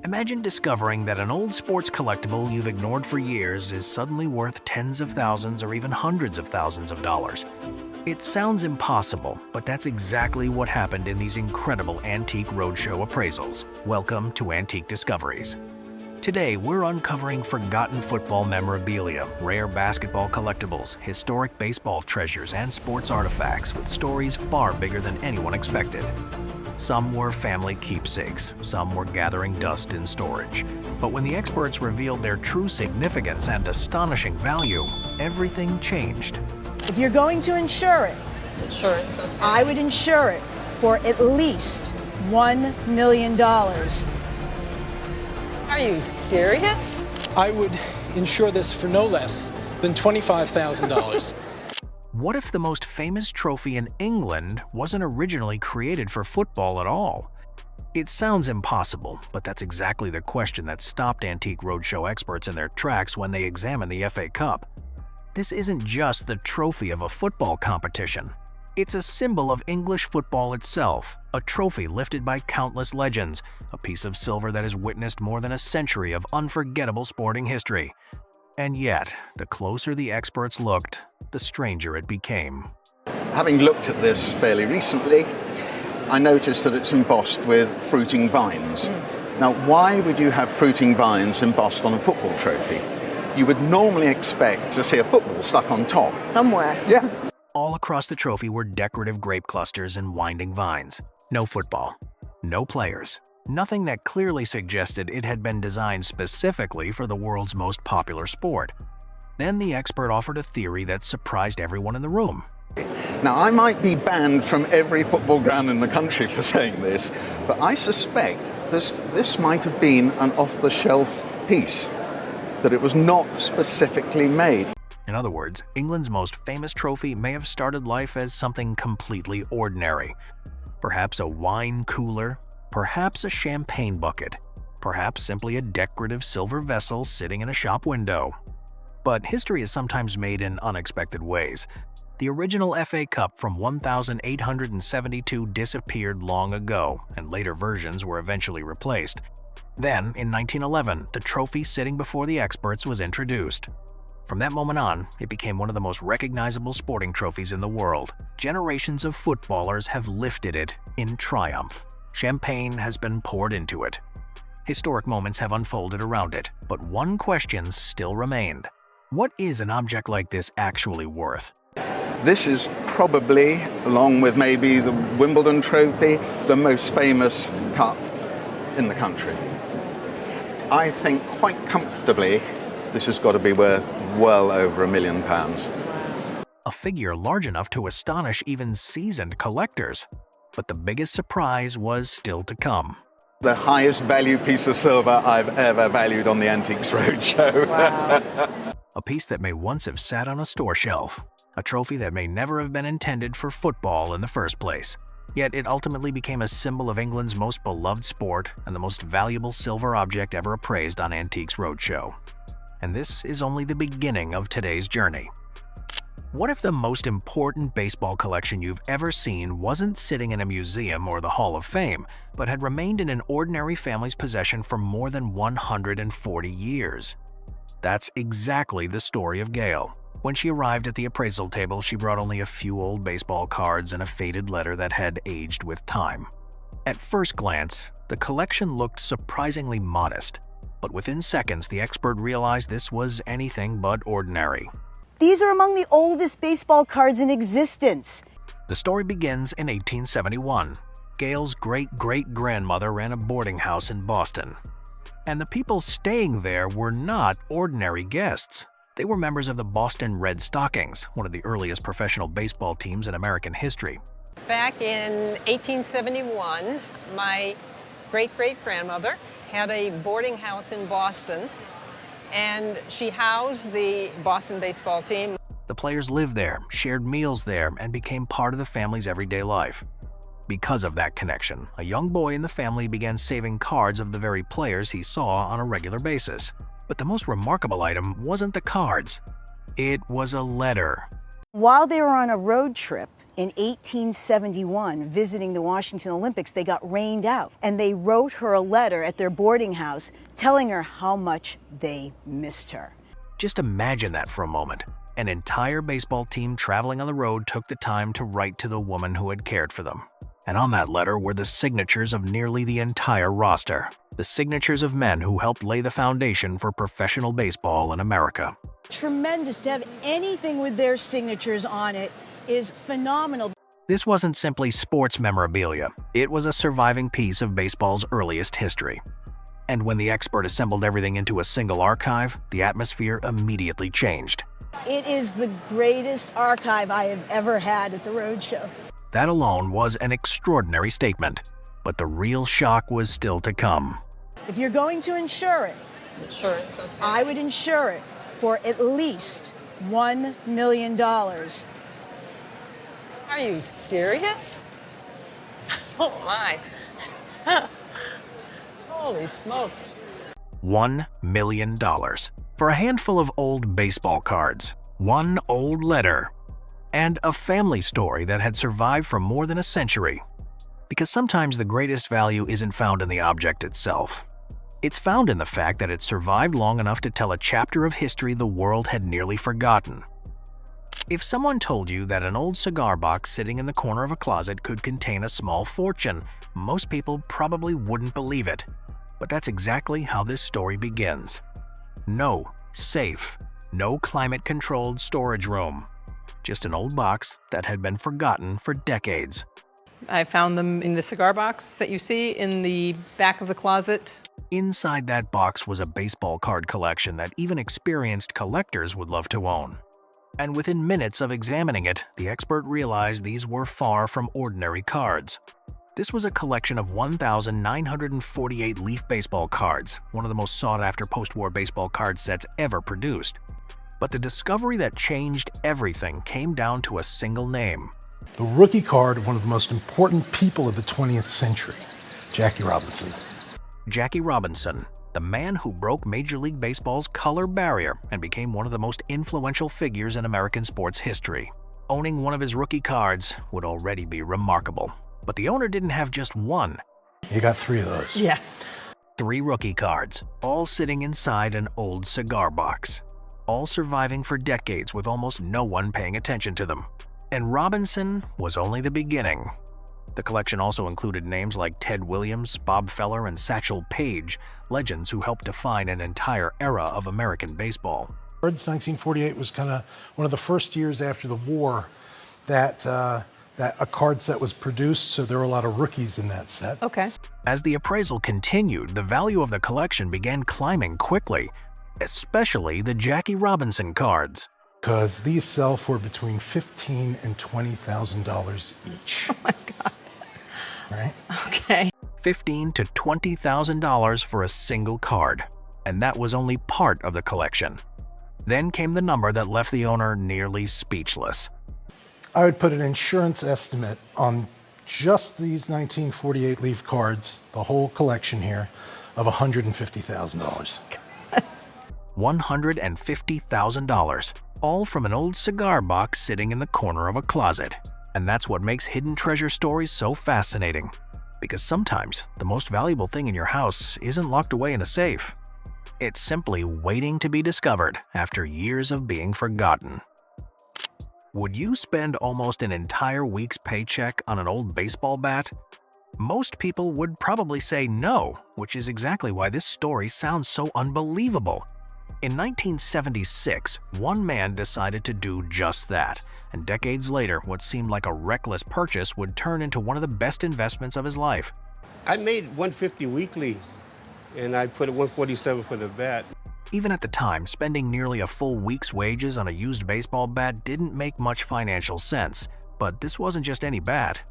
Imagine discovering that an old sports collectible you've ignored for years is suddenly worth tens of thousands or even hundreds of thousands of dollars. It sounds impossible, but that's exactly what happened in these incredible Antique Roadshow appraisals. Welcome to Antique Discoveries. Today, we're uncovering forgotten football memorabilia, rare basketball collectibles, historic baseball treasures, and sports artifacts with stories far bigger than anyone expected. Some were family keepsakes, some were gathering dust in storage. But when the experts revealed their true significance and astonishing value, everything changed. If you're going to insure it, Insurance, okay. I would insure it for at least $1 million. Are you serious? I would insure this for no less than $25,000. What if the most famous trophy in England wasn't originally created for football at all? It sounds impossible, but that's exactly the question that stopped Antique Roadshow experts in their tracks when they examined the FA Cup. This isn't just the trophy of a football competition. It's a symbol of English football itself, a trophy lifted by countless legends, a piece of silver that has witnessed more than a century of unforgettable sporting history. And yet, the closer the experts looked, the stranger it became. Having looked at this fairly recently, I noticed that it's embossed with fruiting vines. Now, why would you have fruiting vines embossed on a football trophy? You would normally expect to see a football stuck on top. Somewhere. Yeah. All across the trophy were decorative grape clusters and winding vines. No football, no players, nothing that clearly suggested it had been designed specifically for the world's most popular sport. Then the expert offered a theory that surprised everyone in the room. Now, I might be banned from every football ground in the country for saying this, but I suspect this might have been an off-the-shelf piece, that it was not specifically made. In other words, England's most famous trophy may have started life as something completely ordinary. Perhaps a wine cooler, perhaps a champagne bucket, perhaps simply a decorative silver vessel sitting in a shop window. But history is sometimes made in unexpected ways. The original FA Cup from 1872 disappeared long ago, and later versions were eventually replaced. Then, in 1911, the trophy sitting before the experts was introduced. From that moment on, it became one of the most recognizable sporting trophies in the world. Generations of footballers have lifted it in triumph. Champagne has been poured into it. Historic moments have unfolded around it, but one question still remained. What is an object like this actually worth? This is probably, along with maybe the Wimbledon trophy, the most famous cup in the country. I think quite comfortably this has got to be worth well over £1 million. A figure large enough to astonish even seasoned collectors. But the biggest surprise was still to come. The highest value piece of silver I've ever valued on the Antiques Roadshow. Wow. A piece that may once have sat on a store shelf. A trophy that may never have been intended for football in the first place. Yet it ultimately became a symbol of England's most beloved sport and the most valuable silver object ever appraised on Antiques Roadshow. And this is only the beginning of today's journey. What if the most important baseball collection you've ever seen wasn't sitting in a museum or the Hall of Fame, but had remained in an ordinary family's possession for more than 140 years? That's exactly the story of GALE. When she arrived at the appraisal table, she brought only a few old baseball cards and a faded letter that had aged with time. At first glance, the collection looked surprisingly modest, but within seconds the expert realized this was anything but ordinary. These are among the oldest baseball cards in existence. The story begins in 1871. Gale's great-great-grandmother ran a boarding house in Boston. And the people staying there were not ordinary guests. They were members of the Boston Red Stockings, one of the earliest professional baseball teams in American history. Back in 1871, my great-great-grandmother had a boarding house in Boston, and she housed the Boston baseball team. The players lived there, shared meals there, and became part of the family's everyday life. Because of that connection, a young boy in the family began saving cards of the very players he saw on a regular basis. But the most remarkable item wasn't the cards. It was a letter. While they were on a road trip, In 1871, visiting the Washington Olympics, they got rained out, and they wrote her a letter at their boarding house telling her how much they missed her. Just imagine that for a moment. An entire baseball team traveling on the road took the time to write to the woman who had cared for them. And on that letter were the signatures of nearly the entire roster. The signatures of men who helped lay the foundation for professional baseball in America. Tremendous. To have anything with their signatures on it is phenomenal. This wasn't simply sports memorabilia. It was a surviving piece of baseball's earliest history. And when the expert assembled everything into a single archive, the atmosphere immediately changed. It is the greatest archive I have ever had at the Roadshow. That alone was an extraordinary statement. But the real shock was still to come. If you're going to insure it, Insurance. Okay. I would insure it for at least $1 million. Are you serious? Oh my. Holy smokes. $1 million for a handful of old baseball cards, one old letter, and a family story that had survived for more than a century. Because sometimes the greatest value isn't found in the object itself. It's found in the fact that it survived long enough to tell a chapter of history the world had nearly forgotten. If someone told you that an old cigar box sitting in the corner of a closet could contain a small fortune, most people probably wouldn't believe it. But that's exactly how this story begins. No safe, no climate-controlled storage room. Just an old box that had been forgotten for decades. I found them in the cigar box that you see in the back of the closet. Inside that box was a baseball card collection that even experienced collectors would love to own. And within minutes of examining it, the expert realized these were far from ordinary cards. This was a collection of 1,948 leaf baseball cards, one of the most sought-after post-war baseball card sets ever produced. But the discovery that changed everything came down to a single name. The rookie card of one of the most important people of the 20th century, Jackie Robinson. Jackie Robinson, the man who broke Major League Baseball's color barrier and became one of the most influential figures in American sports history. Owning one of his rookie cards would already be remarkable. But the owner didn't have just one. You got 3 of those. Yeah. 3 rookie cards, all sitting inside an old cigar box. All surviving for decades with almost no one paying attention to them. And Robinson was only the beginning. The collection also included names like Ted Williams, Bob Feller, and Satchel Paige, legends who helped define an entire era of American baseball. 1948 was kind of one of the first years after the war that a card set was produced, so there were a lot of rookies in that set. Okay. As the appraisal continued, the value of the collection began climbing quickly, especially the Jackie Robinson cards. Because these sell for between $15,000 and $20,000 each. Oh my God. Right? Okay. $15,000 to $20,000 for a single card. And that was only part of the collection. Then came the number that left the owner nearly speechless. I would put an insurance estimate on just these 1948 leaf cards, the whole collection here, of $150,000. $150,000, all from an old cigar box sitting in the corner of a closet. And that's what makes hidden treasure stories so fascinating. Because sometimes the most valuable thing in your house isn't locked away in a safe. It's simply waiting to be discovered after years of being forgotten. Would you spend almost an entire week's paycheck on an old baseball bat? Most people would probably say no, which is exactly why this story sounds so unbelievable. In 1976, one man decided to do just that, and decades later, what seemed like a reckless purchase would turn into one of the best investments of his life. I made $150 weekly, and I put $147 for the bat. Even at the time, spending nearly a full week's wages on a used baseball bat didn't make much financial sense, but this wasn't just any bat.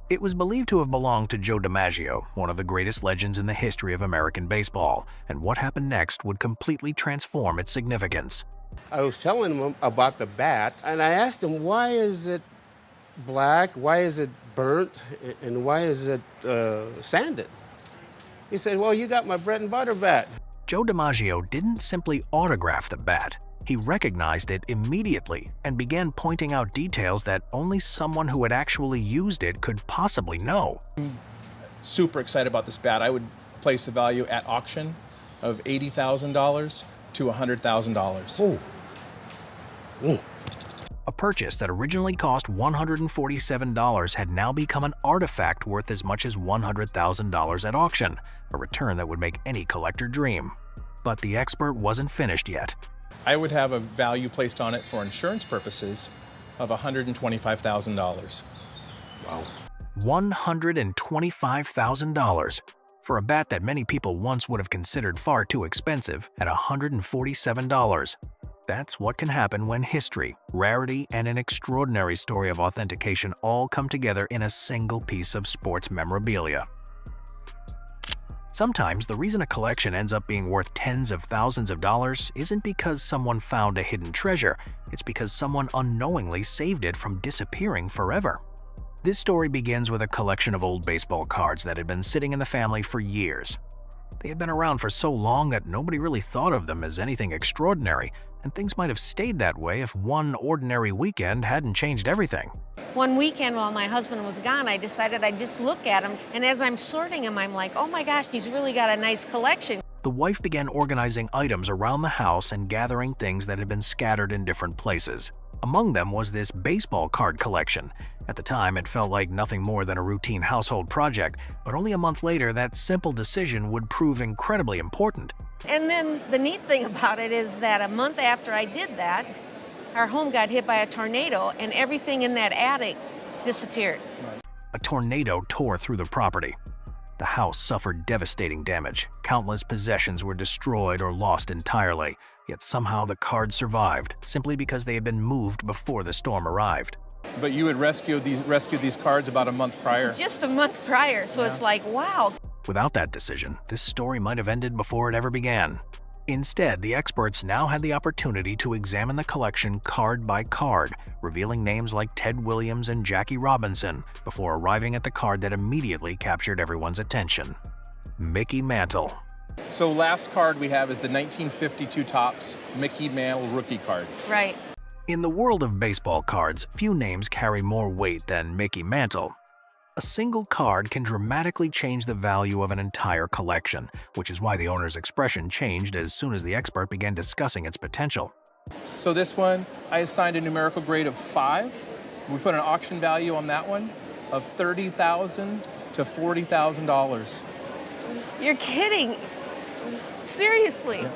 It was believed to have belonged to Joe DiMaggio, one of the greatest legends in the history of American baseball, and what happened next would completely transform its significance. I was telling him about the bat, and I asked him, why is it black, why is it burnt, and why is it sanded? He said, well, you got my bread and butter bat. Joe DiMaggio didn't simply autograph the bat. He recognized it immediately and began pointing out details that only someone who had actually used it could possibly know. Super excited about this bat. I would place a value at auction of $80,000 to $100,000. Ooh. A purchase that originally cost $147 had now become an artifact worth as much as $100,000 at auction, a return that would make any collector dream. But the expert wasn't finished yet. I would have a value placed on it for insurance purposes of $125,000. Wow. $125,000 for a bat that many people once would have considered far too expensive at $147. That's what can happen when history, rarity, and an extraordinary story of authentication all come together in a single piece of sports memorabilia. Sometimes the reason a collection ends up being worth tens of thousands of dollars isn't because someone found a hidden treasure, it's because someone unknowingly saved it from disappearing forever. This story begins with a collection of old baseball cards that had been sitting in the family for years. They had been around for so long that nobody really thought of them as anything extraordinary, and things might have stayed that way if one ordinary weekend hadn't changed everything. One weekend while my husband was gone, I decided I'd just look at them, and as I'm sorting them, I'm like, oh my gosh, he's really got a nice collection. The wife began organizing items around the house and gathering things that had been scattered in different places. Among them was this baseball card collection. At the time, it felt like nothing more than a routine household project, but only a month later, that simple decision would prove incredibly important. And then the neat thing about it is that a month after I did that, our home got hit by a tornado and everything in that attic disappeared. A tornado tore through the property. The house suffered devastating damage. Countless possessions were destroyed or lost entirely, yet somehow the cards survived, simply because they had been moved before the storm arrived. But you had rescued these cards about a month prior. Just a month prior, so It's like, wow. Without that decision, this story might have ended before it ever began. Instead, the experts now had the opportunity to examine the collection card by card, revealing names like Ted Williams and Jackie Robinson, before arriving at the card that immediately captured everyone's attention: Mickey Mantle. So last card we have is the 1952 Topps Mickey Mantle rookie card. Right. In the world of baseball cards, few names carry more weight than Mickey Mantle. A single card can dramatically change the value of an entire collection, which is why the owner's expression changed as soon as the expert began discussing its potential. So this one, I assigned a numerical grade of 5. We put an auction value on that one of $30,000 to $40,000. You're kidding. Seriously. Yeah.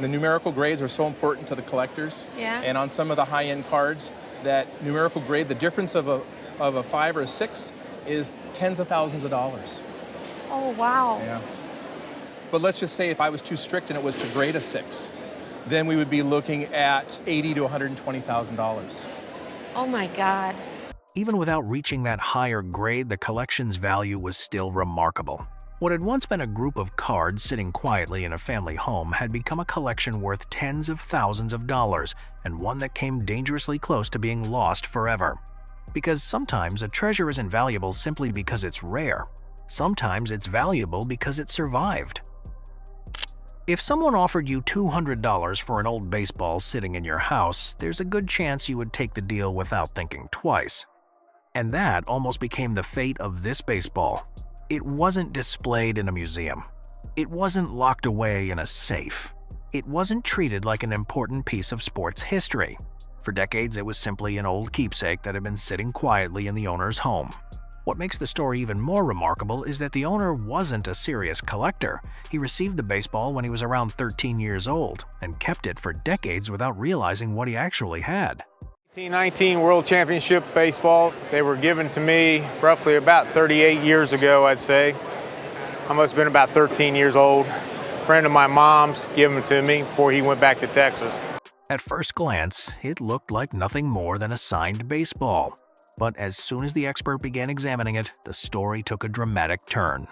The numerical grades are so important to the collectors. Yeah. And on some of the high-end cards, that numerical grade, the difference of a 5 or a 6 is tens of thousands of dollars. Oh, wow. Yeah. But let's just say if I was too strict and it was to grade a 6, then we would be looking at $80,000 to $120,000. Oh my God. Even without reaching that higher grade, the collection's value was still remarkable. What had once been a group of cards sitting quietly in a family home had become a collection worth tens of thousands of dollars, and one that came dangerously close to being lost forever. Because sometimes a treasure isn't valuable simply because it's rare. Sometimes it's valuable because it survived. If someone offered you $200 for an old baseball sitting in your house, there's a good chance you would take the deal without thinking twice. And that almost became the fate of this baseball. It wasn't displayed in a museum. It wasn't locked away in a safe. It wasn't treated like an important piece of sports history. For decades, it was simply an old keepsake that had been sitting quietly in the owner's home. What makes the story even more remarkable is that the owner wasn't a serious collector. He received the baseball when he was around 13 years old and kept it for decades without realizing what he actually had. 1919 World Championship baseball. They were given to me roughly about 38 years ago, I'd say. I must have been about 13 years old. A friend of my mom's gave them to me before he went back to Texas. At first glance, it looked like nothing more than a signed baseball. But as soon as the expert began examining it, the story took a dramatic turn.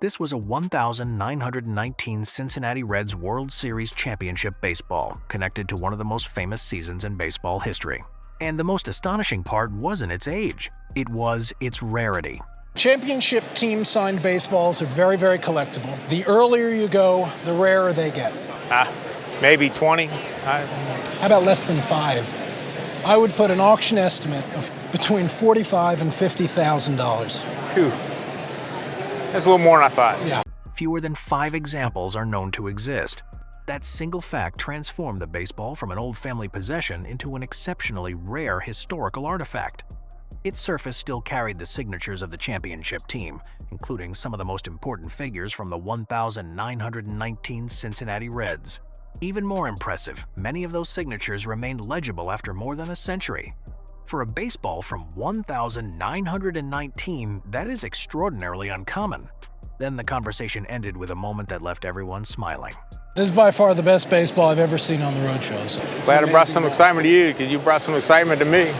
This was a 1919 Cincinnati Reds World Series Championship baseball, connected to one of the most famous seasons in baseball history. And the most astonishing part wasn't its age, it was its rarity. Championship team signed baseballs are very, very collectible. The earlier you go, the rarer they get. maybe 20. How about less than 5? I would put an auction estimate of between $45,000 and $50,000. Phew. That's a little more than I thought. Yeah. Fewer than 5 examples are known to exist. That single fact transformed the baseball from an old family possession into an exceptionally rare historical artifact. Its surface still carried the signatures of the championship team, including some of the most important figures from the 1919 Cincinnati Reds. Even more impressive, many of those signatures remained legible after more than a century. For a baseball from 1919, that is extraordinarily uncommon. Then the conversation ended with a moment that left everyone smiling. This is by far the best baseball I've ever seen on the roadshows. Glad I brought some excitement to you, because you brought some excitement to me.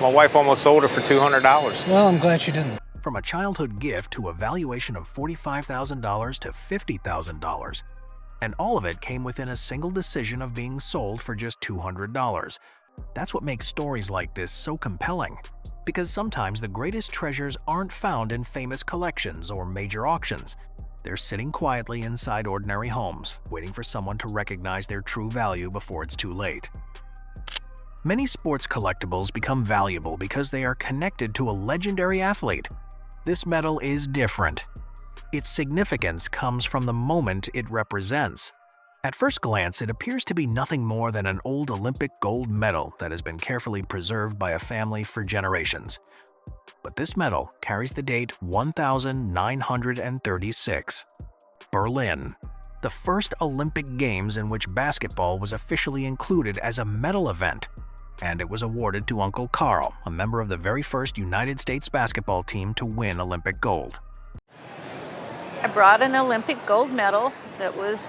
My wife almost sold it for $200. Well, I'm glad she didn't. From a childhood gift to a valuation of $45,000 to $50,000. And all of it came within a single decision of being sold for just $200. That's what makes stories like this so compelling. Because sometimes the greatest treasures aren't found in famous collections or major auctions. They're sitting quietly inside ordinary homes, waiting for someone to recognize their true value before it's too late. Many sports collectibles become valuable because they are connected to a legendary athlete. This medal is different. Its significance comes from the moment it represents. At first glance, it appears to be nothing more than an old Olympic gold medal that has been carefully preserved by a family for generations. But this medal carries the date 1936. Berlin, the first Olympic Games in which basketball was officially included as a medal event, and it was awarded to Uncle Carl, a member of the very first United States basketball team to win Olympic gold. I brought an Olympic gold medal that was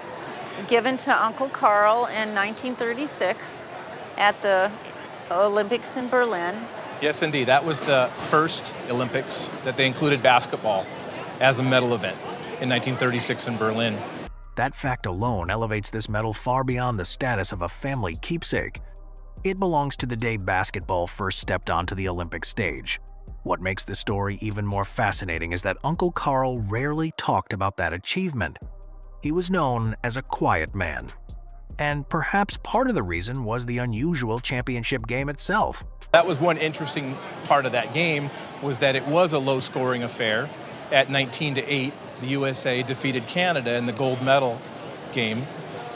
given to Uncle Carl in 1936 at the Olympics in Berlin. Yes, indeed. That was the first Olympics that they included basketball as a medal event in 1936 in Berlin. That fact alone elevates this medal far beyond the status of a family keepsake. It belongs to the day basketball first stepped onto the Olympic stage. What makes the story even more fascinating is that Uncle Carl rarely talked about that achievement. He was known as a quiet man. And perhaps part of the reason was the unusual championship game itself. That was one interesting part of that game, was that it was a low-scoring affair. At 19-8, the USA defeated Canada in the gold medal game,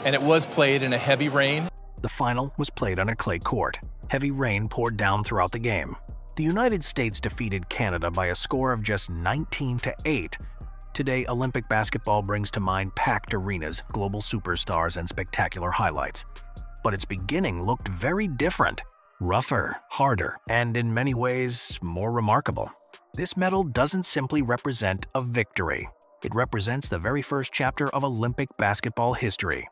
and it was played in a heavy rain. The final was played on a clay court. Heavy rain poured down throughout the game. The United States defeated Canada by a score of just 19-8. Today, Olympic basketball brings to mind packed arenas, global superstars, and spectacular highlights. But its beginning looked very different. Rougher, harder, and in many ways, more remarkable. This medal doesn't simply represent a victory. It represents the very first chapter of Olympic basketball history.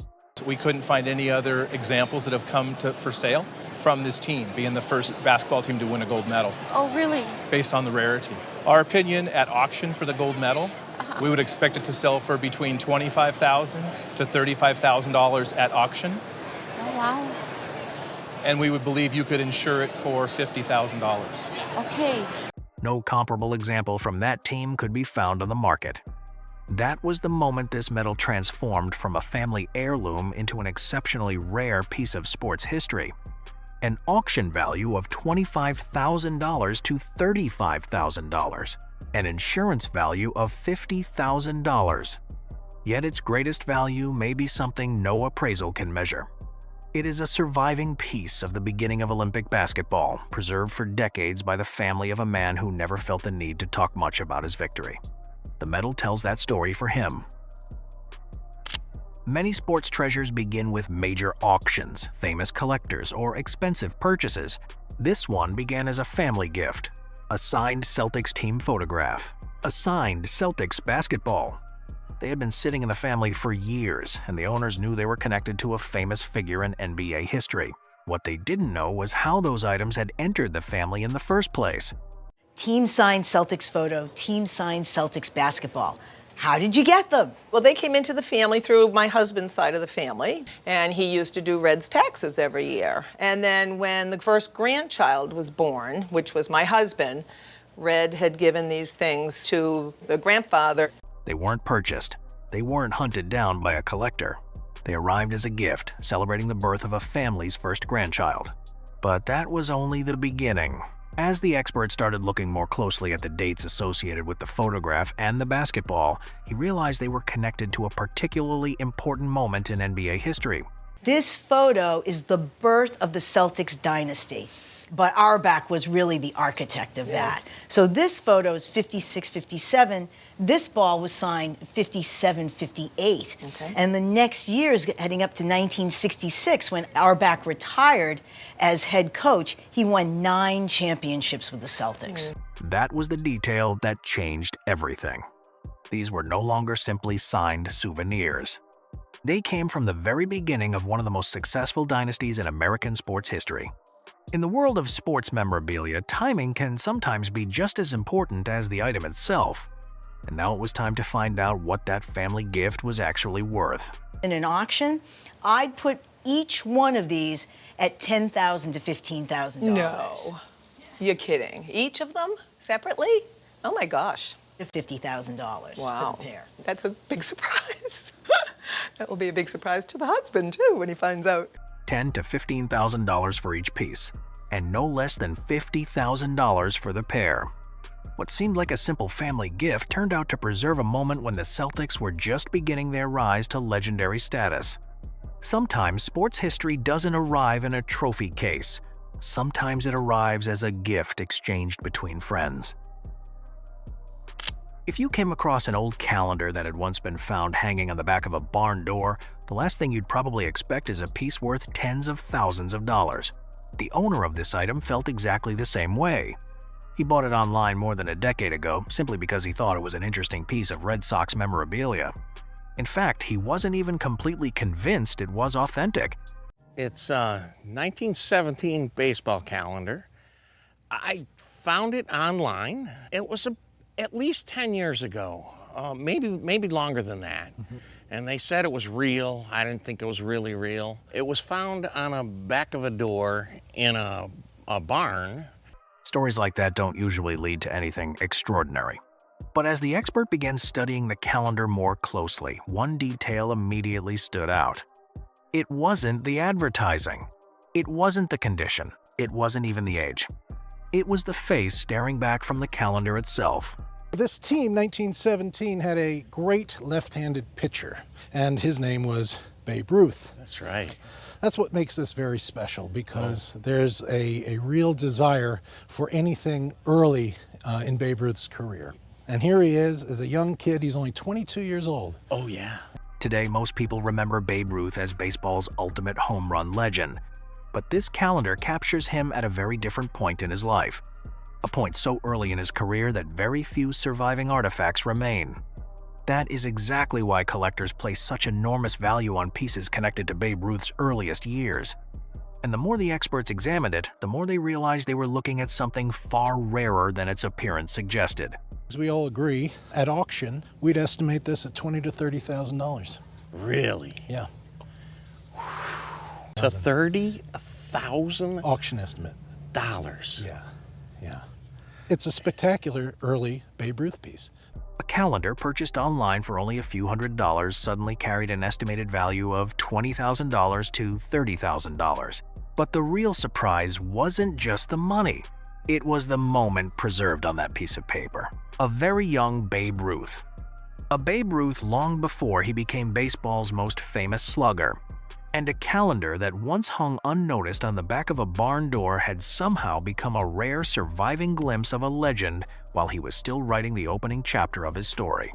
We couldn't find any other examples that have come for sale from this team, being the first basketball team to win a gold medal. Oh, really? Based on the rarity. Our opinion at auction for the gold medal, we would expect it to sell for between $25,000 to $35,000 at auction. Oh, wow. And we would believe you could insure it for $50,000. Okay. No comparable example from that team could be found on the market. That was the moment this medal transformed from a family heirloom into an exceptionally rare piece of sports history. An auction value of $25,000 to $35,000. An insurance value of $50,000. Yet its greatest value may be something no appraisal can measure. It is a surviving piece of the beginning of Olympic basketball, preserved for decades by the family of a man who never felt the need to talk much about his victory. The medal tells that story for him. Many sports treasures begin with major auctions, famous collectors, or expensive purchases. This one began as a family gift. A signed Celtics team photograph. A signed Celtics basketball. They had been sitting in the family for years, and the owners knew they were connected to a famous figure in NBA history. What they didn't know was how those items had entered the family in the first place. Team signed Celtics photo, team signed Celtics basketball. How did you get them? Well, they came into the family through my husband's side of the family, and he used to do Red's taxes every year. And then when the first grandchild was born, which was my husband, Red had given these things to the grandfather. They weren't purchased. They weren't hunted down by a collector. They arrived as a gift, celebrating the birth of a family's first grandchild. But that was only the beginning. As the expert started looking more closely at the dates associated with the photograph and the basketball, he realized they were connected to a particularly important moment in NBA history. This photo is the birth of the Celtics dynasty, but Auerbach was really the architect of that. So this photo is 56-57. This ball was signed 57-58. Okay. And the next year is heading up to 1966 when Auerbach retired as head coach. He won 9 championships with the Celtics. That was the detail that changed everything. These were no longer simply signed souvenirs. They came from the very beginning of one of the most successful dynasties in American sports history. In the world of sports memorabilia, timing can sometimes be just as important as the item itself. And now it was time to find out what that family gift was actually worth. In an auction, I'd put each one of these at $10,000 to $15,000. No, you're kidding. Each of them separately? Oh my gosh. $50,000 wow. for the pair. That's a big surprise. That will be a big surprise to the husband too when he finds out. $10,000 to $15,000 for each piece, and no less than $50,000 for the pair. What seemed like a simple family gift turned out to preserve a moment when the Celtics were just beginning their rise to legendary status. Sometimes sports history doesn't arrive in a trophy case. Sometimes it arrives as a gift exchanged between friends. If you came across an old calendar that had once been found hanging on the back of a barn door, the last thing you'd probably expect is a piece worth tens of thousands of dollars. The owner of this item felt exactly the same way. He bought it online more than a decade ago simply because he thought it was an interesting piece of Red Sox memorabilia. In fact, he wasn't even completely convinced it was authentic. It's a 1917 baseball calendar. I found it online. It was at least 10 years ago, maybe longer than that. And they said it was real. I didn't think it was really real. It was found on a back of a door in a barn. Stories like that don't usually lead to anything extraordinary. But as the expert began studying the calendar more closely, one detail immediately stood out. It wasn't the advertising. It wasn't the condition. It wasn't even the age. It was the face staring back from the calendar itself. This team, 1917, had a great left-handed pitcher, and his name was Babe Ruth. That's right. That's what makes this very special, because there's a real desire for anything early in Babe Ruth's career. And here he is as a young kid. He's only 22 years old. Oh, yeah. Today, most people remember Babe Ruth as baseball's ultimate home run legend. But this calendar captures him at a very different point in his life. A point so early in his career that very few surviving artifacts remain. That is exactly why collectors place such enormous value on pieces connected to Babe Ruth's earliest years. And the more the experts examined it, the more they realized they were looking at something far rarer than its appearance suggested. As we all agree, at auction, we'd estimate this at $20,000 to $30,000. Really? Yeah. To $30,000? Auction estimate. Dollars. Yeah, yeah. It's a spectacular early Babe Ruth piece. A calendar purchased online for only a few $100s suddenly carried an estimated value of $20,000 to $30,000. But the real surprise wasn't just the money. It was the moment preserved on that piece of paper. A very young Babe Ruth. A Babe Ruth long before he became baseball's most famous slugger. And a calendar that once hung unnoticed on the back of a barn door had somehow become a rare surviving glimpse of a legend while he was still writing the opening chapter of his story.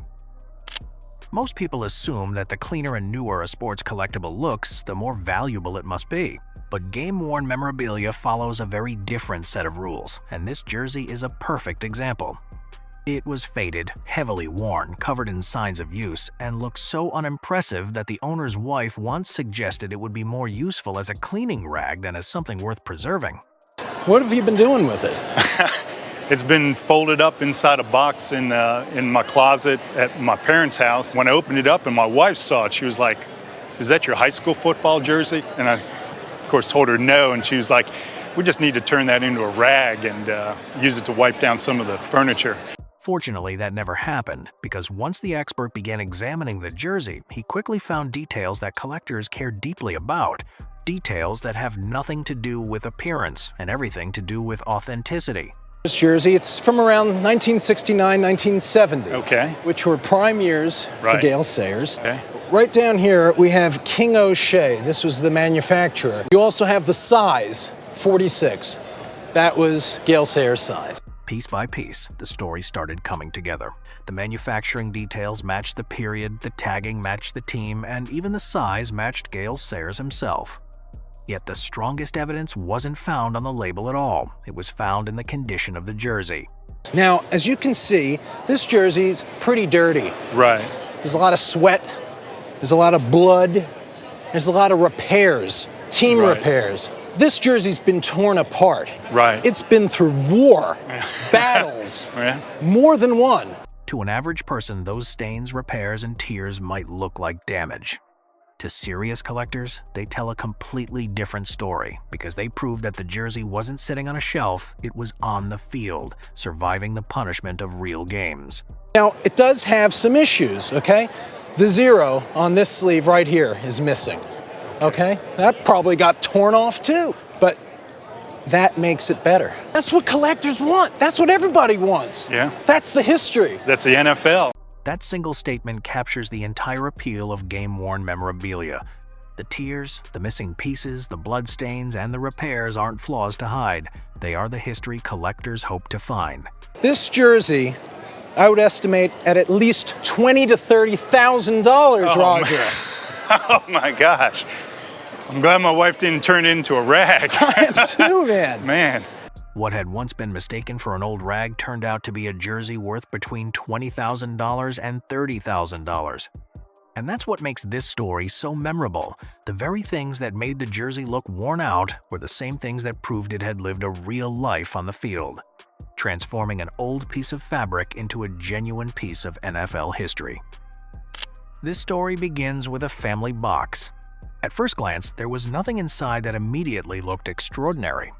Most people assume that the cleaner and newer a sports collectible looks, the more valuable it must be. But game-worn memorabilia follows a very different set of rules, and this jersey is a perfect example. It was faded, heavily worn, covered in signs of use, and looked so unimpressive that the owner's wife once suggested it would be more useful as a cleaning rag than as something worth preserving. What have you been doing with it? It's been folded up inside a box in my closet at my parents' house. When I opened it up and my wife saw it, she was like, "Is that your high school football jersey?" And I, of course, told her no, and she was like, "We just need to turn that into a rag and use it to wipe down some of the furniture." Fortunately, that never happened, because once the expert began examining the jersey, he quickly found details that collectors care deeply about. Details that have nothing to do with appearance and everything to do with authenticity. This jersey, it's from around 1969, 1970, Okay. which were prime years for Right. Gale Sayers. Okay. Right down here, we have King O'Shea. This was the manufacturer. You also have the size, 46. That was Gale Sayers' size. Piece by piece, the story started coming together. The manufacturing details matched the period, the tagging matched the team, and even the size matched Gale Sayers himself. Yet the strongest evidence wasn't found on the label at all. It was found in the condition of the jersey. Now, as you can see, this jersey's pretty dirty. Right. There's a lot of sweat. There's a lot of blood. There's a lot of repairs, team Right. repairs. This jersey's been torn apart. Right. It's been through war, battles, Yeah. more than one. To an average person, those stains, repairs, and tears might look like damage. To serious collectors, they tell a completely different story, because they prove that the jersey wasn't sitting on a shelf, it was on the field, surviving the punishment of real games. Now, it does have some issues, okay? The 0 on this sleeve right here is missing, okay? That probably got torn off too, but that makes it better. That's what collectors want. That's what everybody wants. Yeah. That's the history. That's the NFL. That single statement captures the entire appeal of game-worn memorabilia. The tears, the missing pieces, the bloodstains, and the repairs aren't flaws to hide. They are the history collectors hope to find. This jersey, I would estimate at least $20,000 to $30,000, Oh, Roger. Oh my gosh. I'm glad my wife didn't turn it into a rag. I am too, man. Man. What had once been mistaken for an old rag turned out to be a jersey worth between $20,000 and $30,000. And that's what makes this story so memorable. The very things that made the jersey look worn out were the same things that proved it had lived a real life on the field, transforming an old piece of fabric into a genuine piece of NFL history. This story begins with a family box. At first glance, there was nothing inside that immediately looked extraordinary.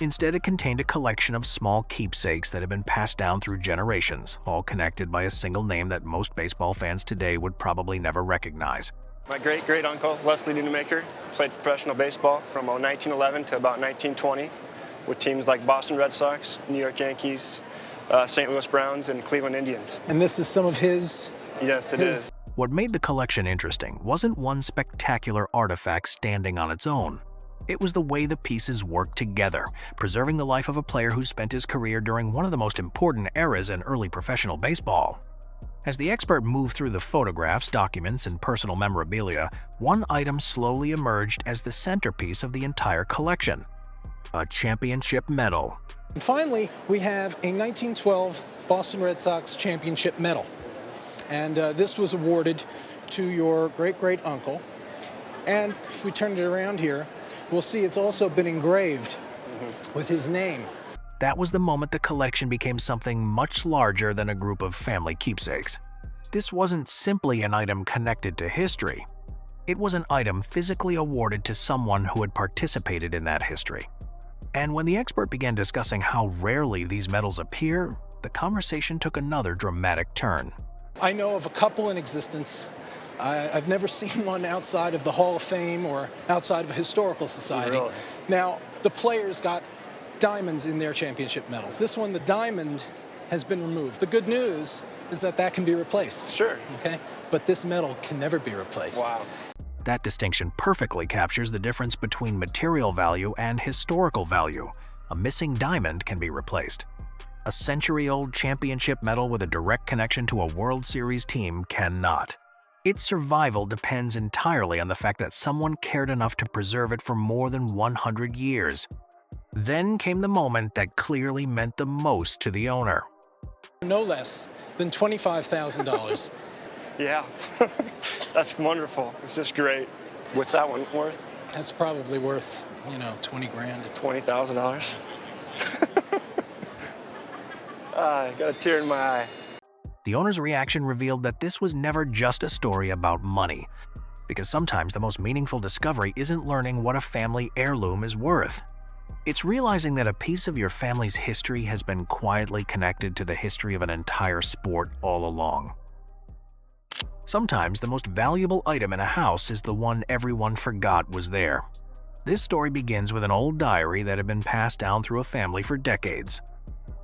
Instead, it contained a collection of small keepsakes that had been passed down through generations, all connected by a single name that most baseball fans today would probably never recognize. My great-great-uncle, Leslie NUNAMAKER, played professional baseball from 1911 to about 1920 with teams like Boston Red Sox, New York Yankees, St. Louis Browns, and Cleveland Indians. And this is some of his... Yes, it is. What made the collection interesting wasn't one spectacular artifact standing on its own. It was the way the pieces worked together, preserving the life of a player who spent his career during one of the most important eras in early professional baseball. As the expert moved through the photographs, documents, and personal memorabilia, one item slowly emerged as the centerpiece of the entire collection: a championship medal. And finally, we have a 1912 Boston Red Sox championship medal. And this was awarded to your great-great-uncle. And if we turn it around here, we'll see it's also been engraved with his name. That was the moment the collection became something much larger than a group of family keepsakes. This wasn't simply an item connected to history. It was an item physically awarded to someone who had participated in that history. And when the expert began discussing how rarely these medals appear, the conversation took another dramatic turn. I know of a couple in existence. I've never seen one outside of the Hall of Fame or outside of a historical society. Really? Now, the players got diamonds in their championship medals. This one, the diamond has been removed. The good news is that that can be replaced. Sure. Okay? But this medal can never be replaced. Wow. That distinction perfectly captures the difference between material value and historical value. A missing diamond can be replaced. A century-old championship medal with a direct connection to a World Series team cannot. Its survival depends entirely on the fact that someone cared enough to preserve it for more than 100 years. Then came the moment that clearly meant the most to the owner. No less than $25,000. Yeah, that's wonderful. It's just great. What's that one worth? That's probably worth, 20 grand. $20,000. I got a tear in my eye. The owner's reaction revealed that this was never just a story about money, because sometimes the most meaningful discovery isn't learning what a family heirloom is worth. It's realizing that a piece of your family's history has been quietly connected to the history of an entire sport all along. Sometimes the most valuable item in a house is the one everyone forgot was there. This story begins with an old diary that had been passed down through a family for decades.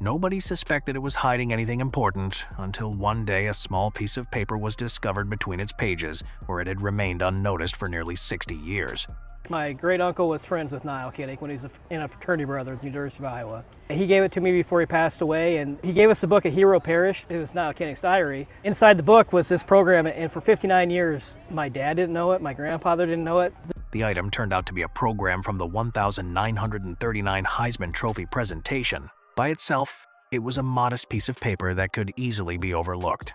Nobody suspected it was hiding anything important until one day a small piece of paper was discovered between its pages, where it had remained unnoticed for nearly 60 years. My great uncle was friends with NILE KINNICK when he was in a fraternity brother at the University of Iowa. He gave it to me before he passed away, and he gave us the book A Hero Perished. It was NILE KINNICK's diary. Inside the book was this program, and for 59 years, my dad didn't know it, my grandfather didn't know it. The item turned out to be a program from the 1,939 Heisman Trophy presentation. By itself, it was a modest piece of paper that could easily be overlooked.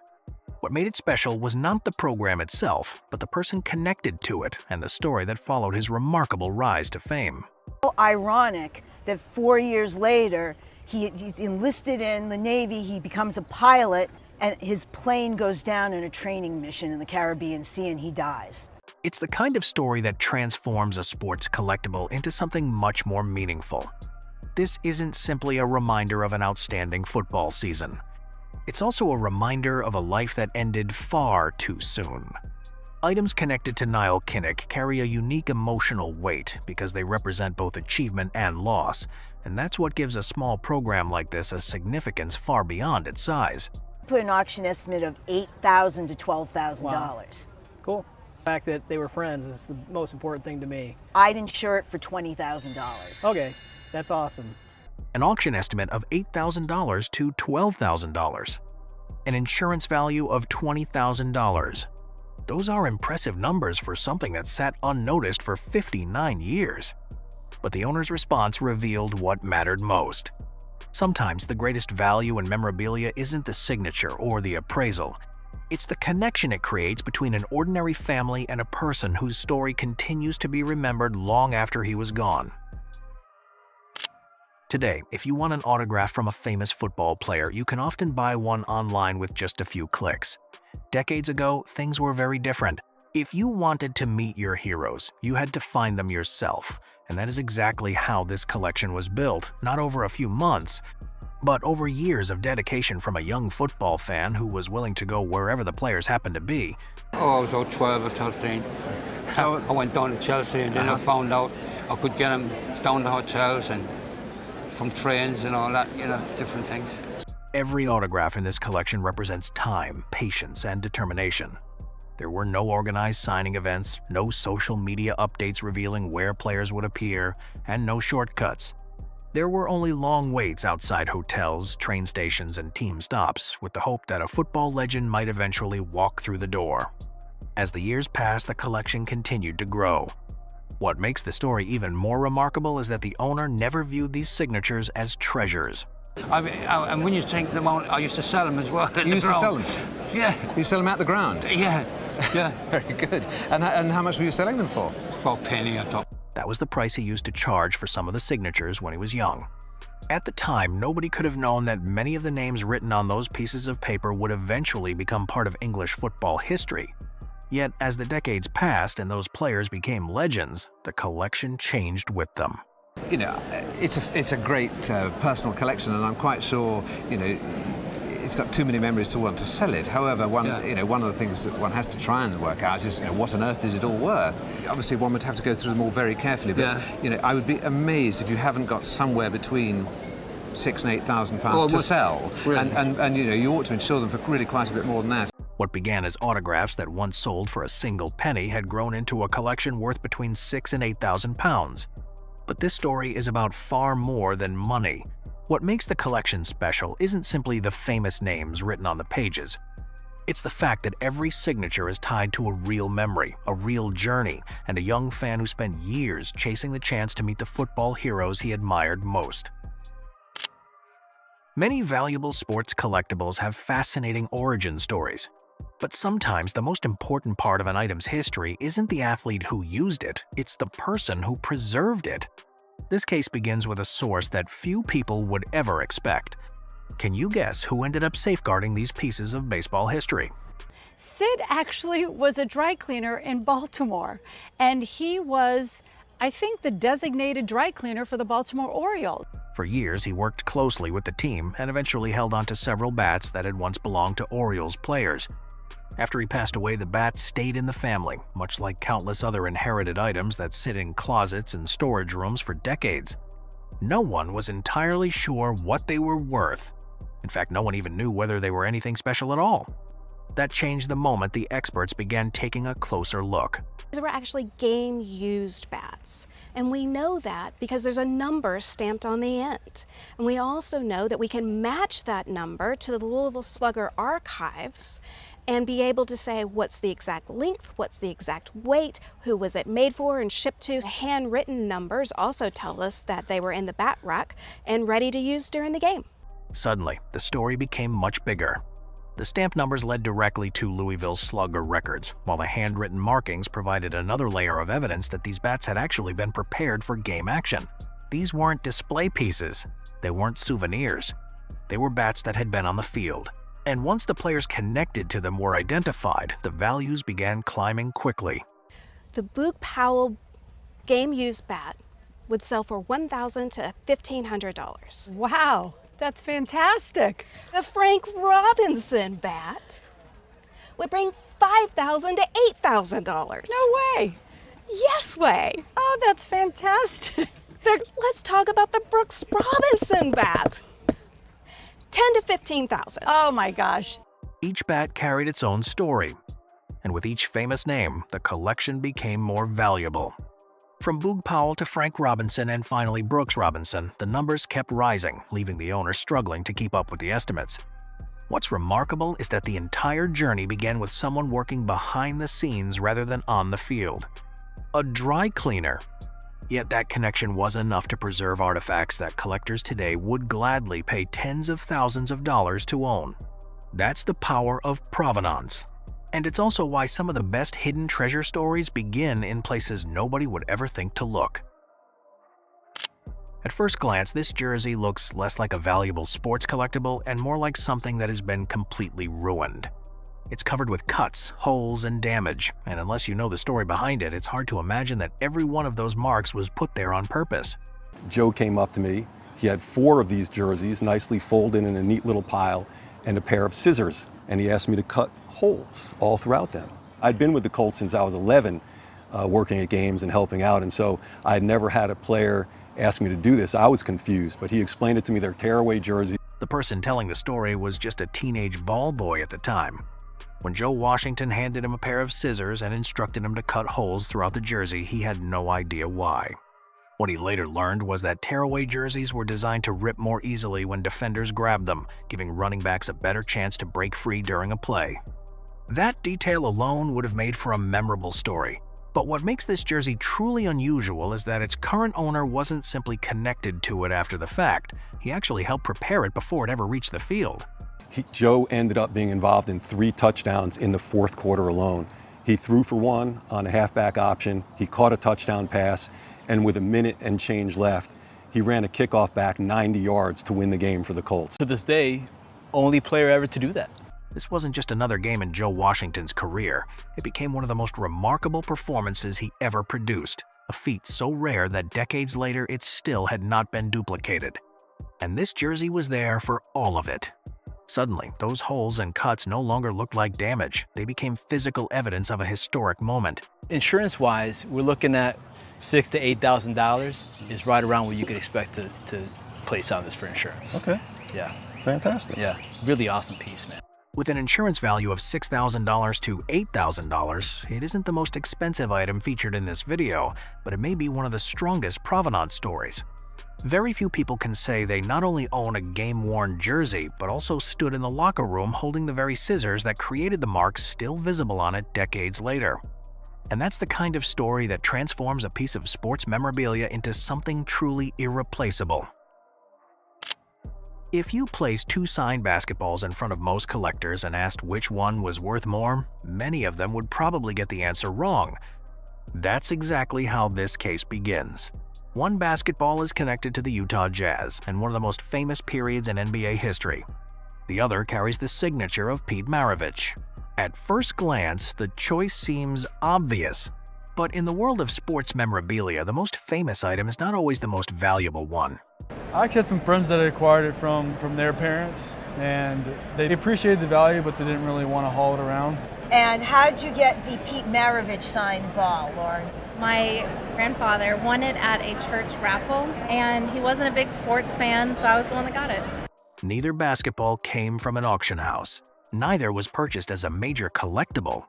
What made it special was not the program itself, but the person connected to it and the story that followed his remarkable rise to fame. Ironic that 4 years later, he's enlisted in the Navy, he becomes a pilot, and his plane goes down in a training mission in the Caribbean Sea and he dies. It's the kind of story that transforms a sports collectible into something much more meaningful. This isn't simply a reminder of an outstanding football season. It's also a reminder of a life that ended far too soon. Items connected to NILE KINNICK carry a unique emotional weight because they represent both achievement and loss, and that's what gives a small program like this a significance far beyond its size. Put an auction estimate of $8,000 to $12,000. Wow. Cool. The fact that they were friends is the most important thing to me. I'd insure it for $20,000. Okay, that's awesome. An auction estimate of $8,000 to $12,000. An insurance value of $20,000. Those are impressive numbers for something that sat unnoticed for 59 years. But the owner's response revealed what mattered most. Sometimes the greatest value in memorabilia isn't the signature or the appraisal. It's the connection it creates between an ordinary family and a person whose story continues to be remembered long after he was gone. Today, if you want an autograph from a famous football player, you can often buy one online with just a few clicks. Decades ago, things were very different. If you wanted to meet your heroes, you had to find them yourself, and that is exactly how this collection was built, not over a few months, but over years of dedication from a young football fan who was willing to go wherever the players happened to be. Oh, I was about 12 or 13. I went down to Chelsea and then I found out I could get them down to hotels and from trains and all that, you know, different things. Every autograph in this collection represents time, patience, and determination. There were no organized signing events, no social media updates revealing where players would appear, and no shortcuts. There were only long waits outside hotels, train stations, and team stops, with the hope that a football legend might eventually walk through the door. As the years passed, the collection continued to grow. What makes the story even more remarkable is that the owner never viewed these signatures as treasures. And when you take them out, I used to sell them as well. You used to sell them? Yeah. You sell them at the ground? Yeah, yeah. Very good. And how much were you selling them for? About a penny a top. That was the price he used to charge for some of the signatures when he was young. At the time, nobody could have known that many of the names written on those pieces of paper would eventually become part of English football history. Yet, as the decades passed and those players became legends, the collection changed with them. You know, it's a great personal collection, and I'm quite sure, you know, it's got too many memories to want to sell it. However, one of the things that one has to try and work out is, you know, what on earth is it all worth? Obviously, one would have to go through them all very carefully, but you know, I would be amazed if you haven't got somewhere between £6,000 and £8,000 to sell, really? and you know, you ought to insure them for really quite a bit more than that. What began as autographs that once sold for a single penny had grown into a collection worth between £6,000 and £8,000. But this story is about far more than money. What makes the collection special isn't simply the famous names written on the pages. It's the fact that every signature is tied to a real memory, a real journey, and a young fan who spent years chasing the chance to meet the football heroes he admired most. Many valuable sports collectibles have fascinating origin stories. But sometimes the most important part of an item's history isn't the athlete who used it, it's the person who preserved it. This case begins with a source that few people would ever expect. Can you guess who ended up safeguarding these pieces of baseball history? Sid actually was a dry cleaner in Baltimore, and he was I think the designated dry cleaner for the Baltimore Orioles. For years, he worked closely with the team and eventually held on to several bats that had once belonged to Orioles players. After he passed away, the bats stayed in the family, much like countless other inherited items that sit in closets and storage rooms for decades. No one was entirely sure what they were worth. In fact, no one even knew whether they were anything special at all. That changed the moment the experts began taking a closer look. These were actually game-used bats, and we know that because there's a number stamped on the end. And we also know that we can match that number to the Louisville Slugger archives and be able to say what's the exact length, what's the exact weight, who was it made for and shipped to. Handwritten numbers also tell us that they were in the bat rack and ready to use during the game. Suddenly, the story became much bigger. The stamp numbers led directly to Louisville's Slugger records, while the handwritten markings provided another layer of evidence that these bats had actually been prepared for game action. These weren't display pieces. They weren't souvenirs. They were bats that had been on the field. And once the players connected to them were identified, the values began climbing quickly. The Boog Powell game-used bat would sell for $1,000 to $1,500. Wow, that's fantastic. The Frank Robinson bat would bring $5,000 to $8,000. No way. Yes way. Oh, that's fantastic. Let's talk about the Brooks Robinson bat. $10,000 to $15,000. Oh my gosh. Each bat carried its own story, and with each famous name, the collection became more valuable. From Boog Powell to Frank Robinson and finally Brooks Robinson, the numbers kept rising, leaving the owner struggling to keep up with the estimates. What's remarkable is that the entire journey began with someone working behind the scenes rather than on the field. A dry cleaner. Yet that connection was enough to preserve artifacts that collectors today would gladly pay tens of thousands of dollars to own. That's the power of provenance. And it's also why some of the best hidden treasure stories begin in places nobody would ever think to look. At first glance, this jersey looks less like a valuable sports collectible and more like something that has been completely ruined. It's covered with cuts, holes, and damage, and unless you know the story behind it, it's hard to imagine that every one of those marks was put there on purpose. Joe came up to me. He had 4 of these jerseys nicely folded in a neat little pile and a pair of scissors, and he asked me to cut holes all throughout them. I'd been with the Colts since I was 11, working at games and helping out, and so I'd never had a player ask me to do this. I was confused, but he explained it to me. They're tearaway jerseys. The person telling the story was just a teenage ball boy at the time. When Joe Washington handed him a pair of scissors and instructed him to cut holes throughout the jersey, he had no idea why. What he later learned was that tearaway jerseys were designed to rip more easily when defenders grabbed them, giving running backs a better chance to break free during a play. That detail alone would have made for a memorable story. But what makes this jersey truly unusual is that its current owner wasn't simply connected to it after the fact. He actually helped prepare it before it ever reached the field. Joe ended up being involved in 3 touchdowns in the 4th quarter alone. He threw for 1 on a halfback option, he caught a touchdown pass, and with a minute and change left, he ran a kickoff back 90 yards to win the game for the Colts. To this day, only player ever to do that. This wasn't just another game in Joe Washington's career. It became one of the most remarkable performances he ever produced, a feat so rare that decades later it still had not been duplicated. And this jersey was there for all of it. Suddenly, those holes and cuts no longer looked like damage. They became physical evidence of a historic moment. Insurance-wise, we're looking at $6,000 to $8,000 is right around what you could expect to place on this for insurance. Okay. Yeah. Fantastic. Yeah. Really awesome piece, man. With an insurance value of $6,000 to $8,000, it isn't the most expensive item featured in this video, but it may be one of the strongest provenance stories. Very few people can say they not only own a game-worn jersey, but also stood in the locker room holding the very scissors that created the marks still visible on it decades later. And that's the kind of story that transforms a piece of sports memorabilia into something truly irreplaceable. If you placed 2 signed basketballs in front of most collectors and asked which one was worth more, many of them would probably get the answer wrong. That's exactly how this case begins. One basketball is connected to the Utah Jazz and one of the most famous periods in NBA history. The other carries the signature of Pete MARAVICH. At first glance, the choice seems obvious, But in the world of sports memorabilia, the most famous item is not always the most valuable one. I actually had some friends that acquired it from their parents, and they appreciated the value, but they didn't really want to haul it around. And how did you get the Pete Maravich signed ball, Lauren? My grandfather won it at a church raffle, and he wasn't a big sports fan, so I was the one that got it. Neither basketball came from an auction house. Neither was purchased as a major collectible.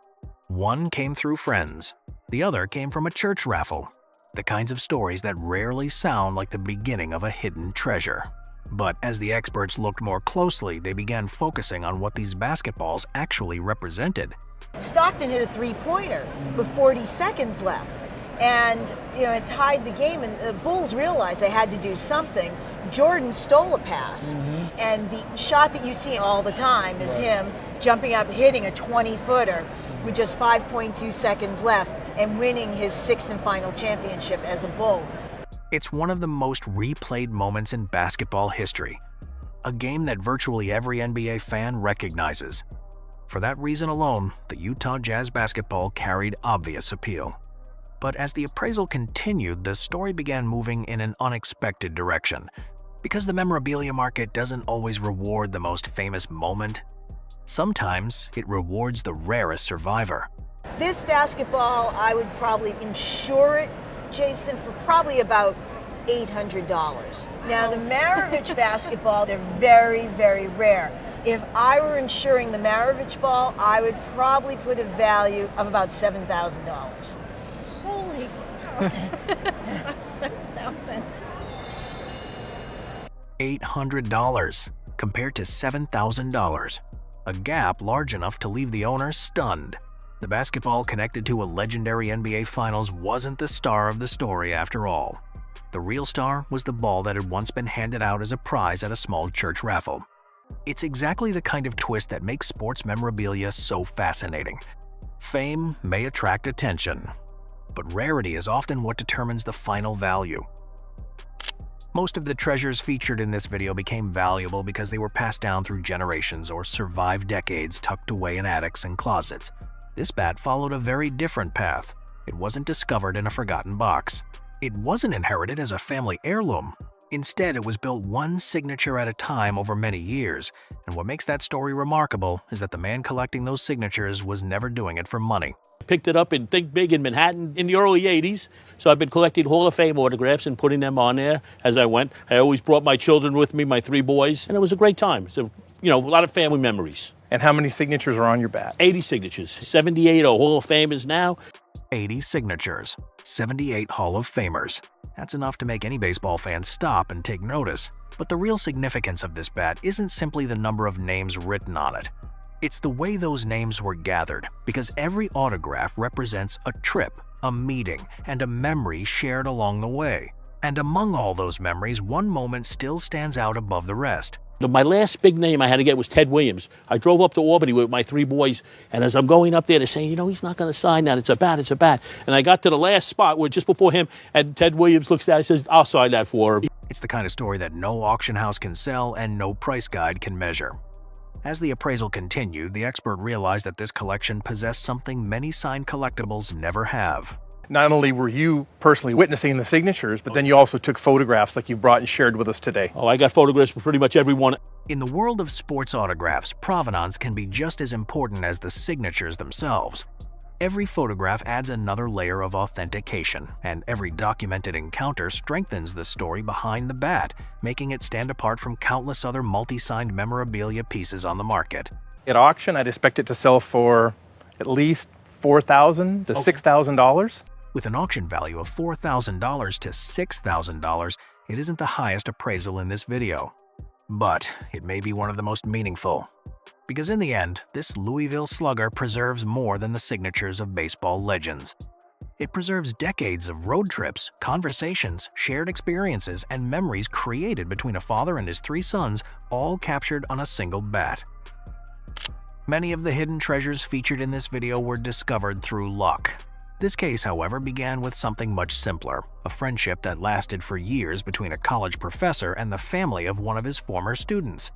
One came through friends. The other came from a church raffle. The kinds of stories that rarely sound like the beginning of a hidden treasure. But as the experts looked more closely, they began focusing on what these basketballs actually represented. Stockton hit a three-pointer with 40 seconds left. And, it tied the game, and the Bulls realized they had to do something. Jordan stole a pass, and the shot that you see all the time is him jumping up, hitting a 20-footer with just 5.2 seconds left and winning his 6th and final championship as a Bull. It's one of the most replayed moments in basketball history, a game that virtually every NBA fan recognizes. For that reason alone, the Utah Jazz basketball carried obvious appeal. But as the appraisal continued, the story began moving in an unexpected direction. Because the memorabilia market doesn't always reward the most famous moment, sometimes it rewards the rarest survivor. This basketball, I would probably insure it, Jason, for probably about $800. Now, the Maravich basketball, they're very, very rare. If I were insuring the Maravich ball, I would probably put a value of about $7,000. Holy cow. $7,000. $800 compared to $7,000. A gap large enough to leave the owner stunned. The basketball connected to a legendary NBA Finals wasn't the star of the story after all. The real star was the ball that had once been handed out as a prize at a small church raffle. It's exactly the kind of twist that makes sports memorabilia so fascinating. Fame may attract attention, but rarity is often what determines the final value. Most of the treasures featured in this video became valuable because they were passed down through generations or survived decades tucked away in attics and closets. This bat followed a very different path. It wasn't discovered in a forgotten box. It wasn't inherited as a family heirloom. Instead, it was built one signature at a time over many years, and what makes that story remarkable is that the man collecting those signatures was never doing it for money. I picked it up in Think Big in Manhattan in the early 80s, so I've been collecting Hall of Fame autographs and putting them on there as I went. I always brought my children with me, my 3 boys, and it was a great time. So, a lot of family memories. And how many signatures are on your bat? 80 signatures. 78 are Hall of Famers now. 80 signatures, 78 Hall of Famers. That's enough to make any baseball fan stop and take notice. But the real significance of this bat isn't simply the number of names written on it. It's the way those names were gathered, because every autograph represents a trip, a meeting, and a memory shared along the way. And among all those memories, one moment still stands out above the rest. My last big name I had to get was Ted Williams. I drove up to Albany with my 3 boys, and as I'm going up there, they're saying, he's not going to sign that. It's a bat, it's a bat. And I got to the last spot where just before him, and Ted Williams looks at it and says, I'll sign that for him. It's the kind of story that no auction house can sell and no price guide can measure. As the appraisal continued, the expert realized that this collection possessed something many signed collectibles never have. Not only were you personally witnessing the signatures, but then you also took photographs like you brought and shared with us today. Oh, I got photographs for pretty much everyone. In the world of sports autographs, provenance can be just as important as the signatures themselves. Every photograph adds another layer of authentication, and every documented encounter strengthens the story behind the bat, making it stand apart from countless other multi-signed memorabilia pieces on the market. At auction, I'd expect it to sell for at least $4,000 to $6,000. With an auction value of $4,000 to $6,000, it isn't the highest appraisal in this video. But it may be one of the most meaningful. Because in the end, this Louisville Slugger preserves more than the signatures of baseball legends. It preserves decades of road trips, conversations, shared experiences, and memories created between a father and his 3 sons, all captured on a single bat. Many of the hidden treasures featured in this video were discovered through luck. This case, however, began with something much simpler, a friendship that lasted for years between a college professor and the family of one of his former students.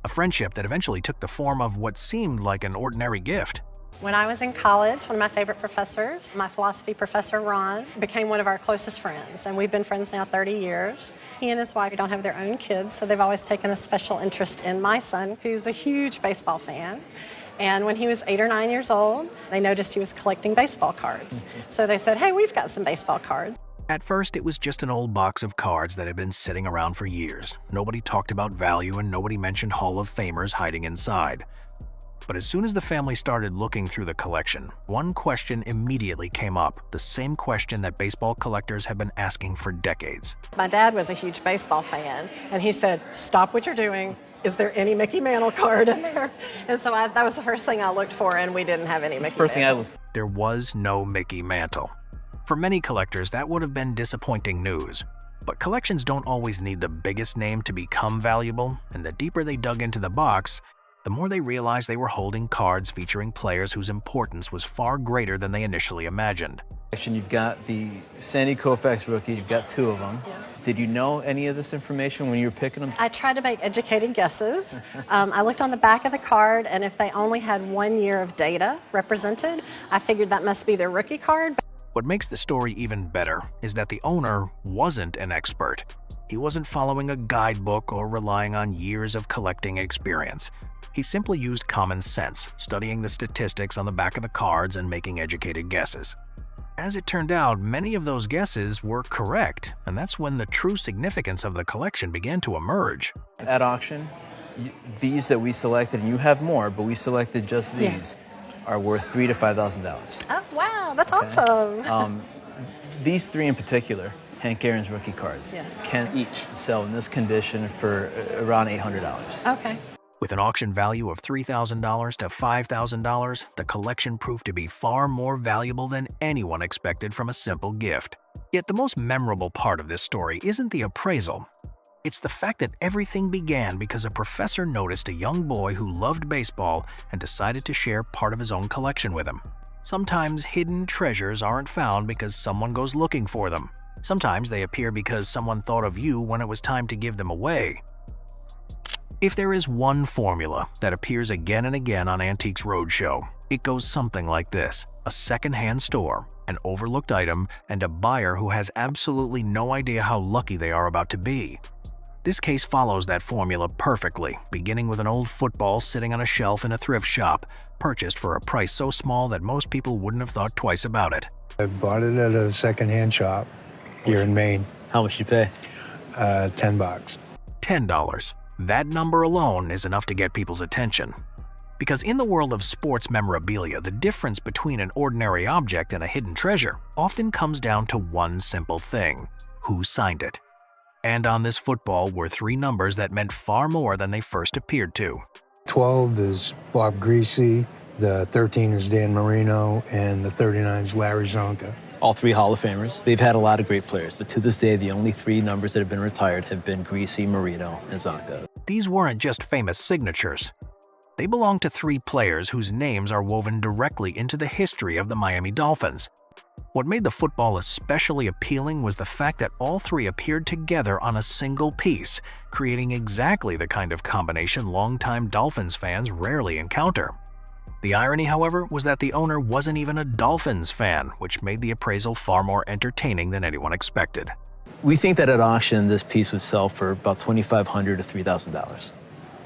A friendship that eventually took the form of what seemed like an ordinary gift. When I was in college, one of my favorite professors, my philosophy professor, Ron, became one of our closest friends, and we've been friends now 30 years. He and his wife don't have their own kids, so they've always taken a special interest in my son, who's a huge baseball fan. And when he was 8 or 9 years old, they noticed he was collecting baseball cards. So they said, hey, we've got some baseball cards. At first, it was just an old box of cards that had been sitting around for years. Nobody talked about value and nobody mentioned Hall of Famers hiding inside. But as soon as the family started looking through the collection, one question immediately came up, the same question that baseball collectors have been asking for decades. My dad was a huge baseball fan, and he said, stop what you're doing. Is there any Mickey Mantle card in there? And so that was the first thing I looked for, and we didn't have any Mickey Mantles. There was no Mickey Mantle. For many collectors, that would have been disappointing news. But collections don't always need the biggest name to become valuable, and the deeper they dug into the box, the more they realized they were holding cards featuring players whose importance was far greater than they initially imagined. You've got the Sandy Koufax rookie, you've got 2 of them. Yeah. Did you know any of this information when you were picking them? I tried to make educated guesses. I looked on the back of the card, and if they only had 1 year of data represented, I figured that must be their rookie card. What makes the story even better is that the owner wasn't an expert. He wasn't following a guidebook or relying on years of collecting experience. He simply used common sense, studying the statistics on the back of the cards and making educated guesses. As it turned out, many of those guesses were correct, and that's when the true significance of the collection began to emerge. At auction, these that we selected, and you have more, but we selected just these, are worth $3,000 to $5,000. Oh, wow, that's awesome. These 3 in particular, Hank Aaron's rookie cards, can each sell in this condition for around $800. Okay. With an auction value of $3,000 to $5,000, the collection proved to be far more valuable than anyone expected from a simple gift. Yet the most memorable part of this story isn't the appraisal. It's the fact that everything began because a professor noticed a young boy who loved baseball and decided to share part of his own collection with him. Sometimes hidden treasures aren't found because someone goes looking for them. Sometimes they appear because someone thought of you when it was time to give them away. If there is one formula that appears again and again on Antiques Roadshow, it goes something like this: a second-hand store, an overlooked item, and a buyer who has absolutely no idea how lucky they are about to be. This case follows that formula perfectly, beginning with an old football sitting on a shelf in a thrift shop, purchased for a price so small that most people wouldn't have thought twice about it. I bought it at a second-hand shop here in Maine. How much did you pay? $10. $10. That number alone is enough to get people's attention. Because in the world of sports memorabilia, the difference between an ordinary object and a hidden treasure often comes down to one simple thing: who signed it. And on this football were 3 numbers that meant far more than they first appeared to. 12 is Bob Greasy, the 13 is Dan Marino, and the 39 is Larry Zonka. All 3 Hall of Famers. They've had a lot of great players, but to this day, the only 3 numbers that have been retired have been Greasy, Marino, and Zonka. These weren't just famous signatures. They belong to 3 players whose names are woven directly into the history of the Miami Dolphins. What made the football especially appealing was the fact that all 3 appeared together on a single piece, creating exactly the kind of combination longtime Dolphins fans rarely encounter. The irony, however, was that the owner wasn't even a Dolphins fan, which made the appraisal far more entertaining than anyone expected. We think that at auction, this piece would sell for about $2,500 to $3,000,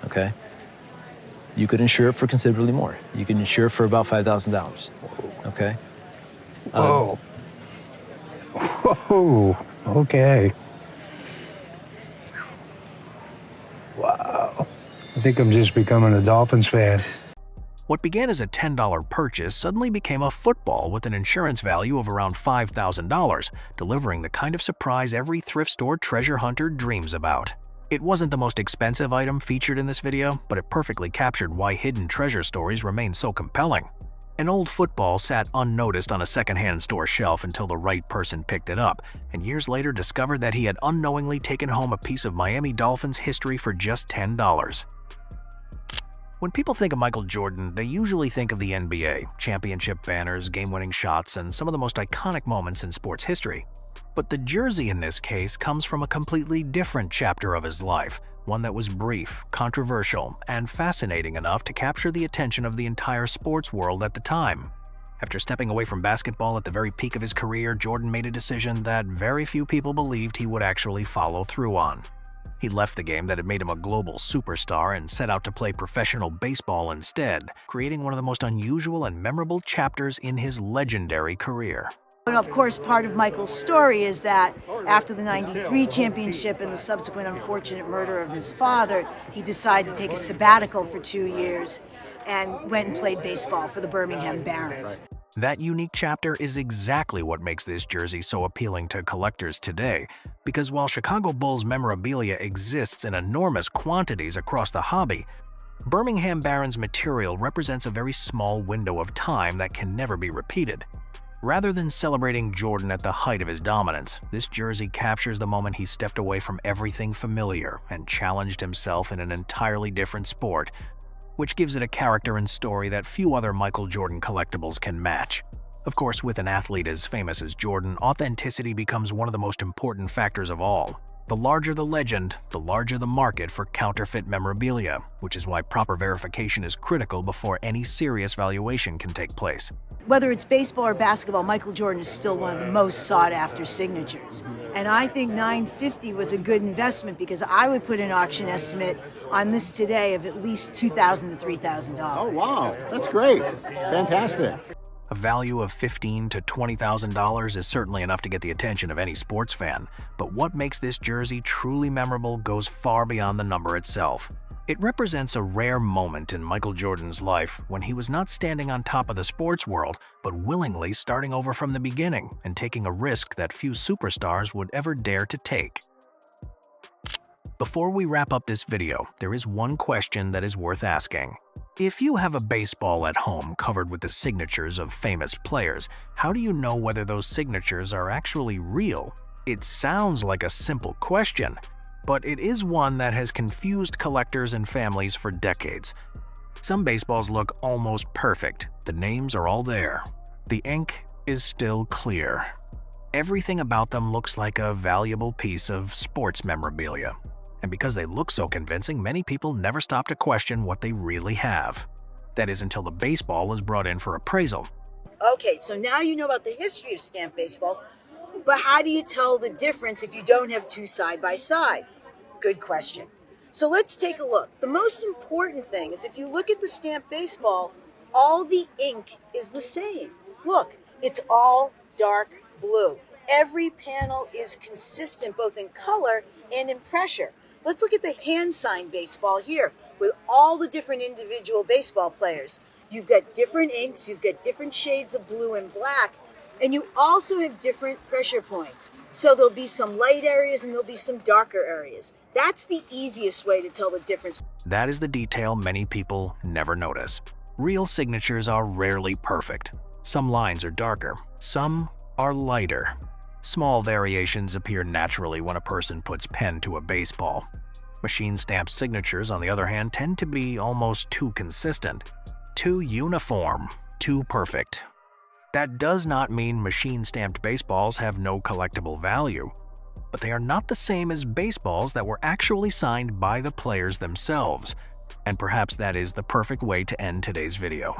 okay? You could insure it for considerably more. You could insure it for about $5,000, okay? Whoa. Whoa, okay. Wow. I think I'm just becoming a Dolphins fan. What began as a $10 purchase suddenly became a football with an insurance value of around $5,000, delivering the kind of surprise every thrift store treasure hunter dreams about. It wasn't the most expensive item featured in this video, but it perfectly captured why hidden treasure stories remain so compelling. An old football sat unnoticed on a secondhand store shelf until the right person picked it up, and years later discovered that he had unknowingly taken home a piece of Miami Dolphins history for just $10. When people think of Michael Jordan, they usually think of the NBA, championship banners, game-winning shots, and some of the most iconic moments in sports history. But the jersey in this case comes from a completely different chapter of his life, one that was brief, controversial, and fascinating enough to capture the attention of the entire sports world at the time. After stepping away from basketball at the very peak of his career, Jordan made a decision that very few people believed he would actually follow through on. He left the game that had made him a global superstar and set out to play professional baseball instead, creating one of the most unusual and memorable chapters in his legendary career. And of course, part of Michael's story is that after the '93 championship and the subsequent unfortunate murder of his father, he decided to take a sabbatical for 2 years and went and played baseball for the Birmingham Barons. That unique chapter is exactly what makes this jersey so appealing to collectors today, because while Chicago Bulls memorabilia exists in enormous quantities across the hobby, Birmingham Barons material represents a very small window of time that can never be repeated. Rather than celebrating Jordan at the height of his dominance, this jersey captures the moment he stepped away from everything familiar and challenged himself in an entirely different sport, which gives it a character and story that few other Michael Jordan collectibles can match. Of course, with an athlete as famous as Jordan, authenticity becomes one of the most important factors of all. The larger the legend, the larger the market for counterfeit memorabilia, which is why proper verification is critical before any serious valuation can take place. Whether it's baseball or basketball, Michael Jordan is still one of the most sought-after signatures. And I think $950 was a good investment because I would put an auction estimate on this today of at least $2,000 to $3,000. Oh, wow. That's great. Fantastic. A value of $15,000 to $20,000 is certainly enough to get the attention of any sports fan, but what makes this jersey truly memorable goes far beyond the number itself. It represents a rare moment in Michael Jordan's life when he was not standing on top of the sports world, but willingly starting over from the beginning and taking a risk that few superstars would ever dare to take. Before we wrap up this video, there is one question that is worth asking. If you have a baseball at home covered with the signatures of famous players, how do you know whether those signatures are actually real? It sounds like a simple question, but it is one that has confused collectors and families for decades. Some baseballs look almost perfect. The names are all there. The ink is still clear. Everything about them looks like a valuable piece of sports memorabilia. And because they look so convincing, many people never stop to question what they really have. That is until the baseball is brought in for appraisal. Okay, so now you know about the history of stamped baseballs, but how do you tell the difference if you don't have two side by side? Good question. So let's take a look. The most important thing is if you look at the stamped baseball, all the ink is the same. Look, it's all dark blue. Every panel is consistent both in color and in pressure. Let's look at the hand-signed baseball here with all the different individual baseball players. You've got different inks, you've got different shades of blue and black, and you also have different pressure points. So there'll be some light areas and there'll be some darker areas. That's the easiest way to tell the difference. That is the detail many people never notice. Real signatures are rarely perfect. Some lines are darker, some are lighter. Small variations appear naturally when a person puts pen to a baseball. Machine-stamped signatures, on the other hand, tend to be almost too consistent, too uniform, too perfect. That does not mean machine-stamped baseballs have no collectible value, but they are not the same as baseballs that were actually signed by the players themselves, and perhaps that is the perfect way to end today's video.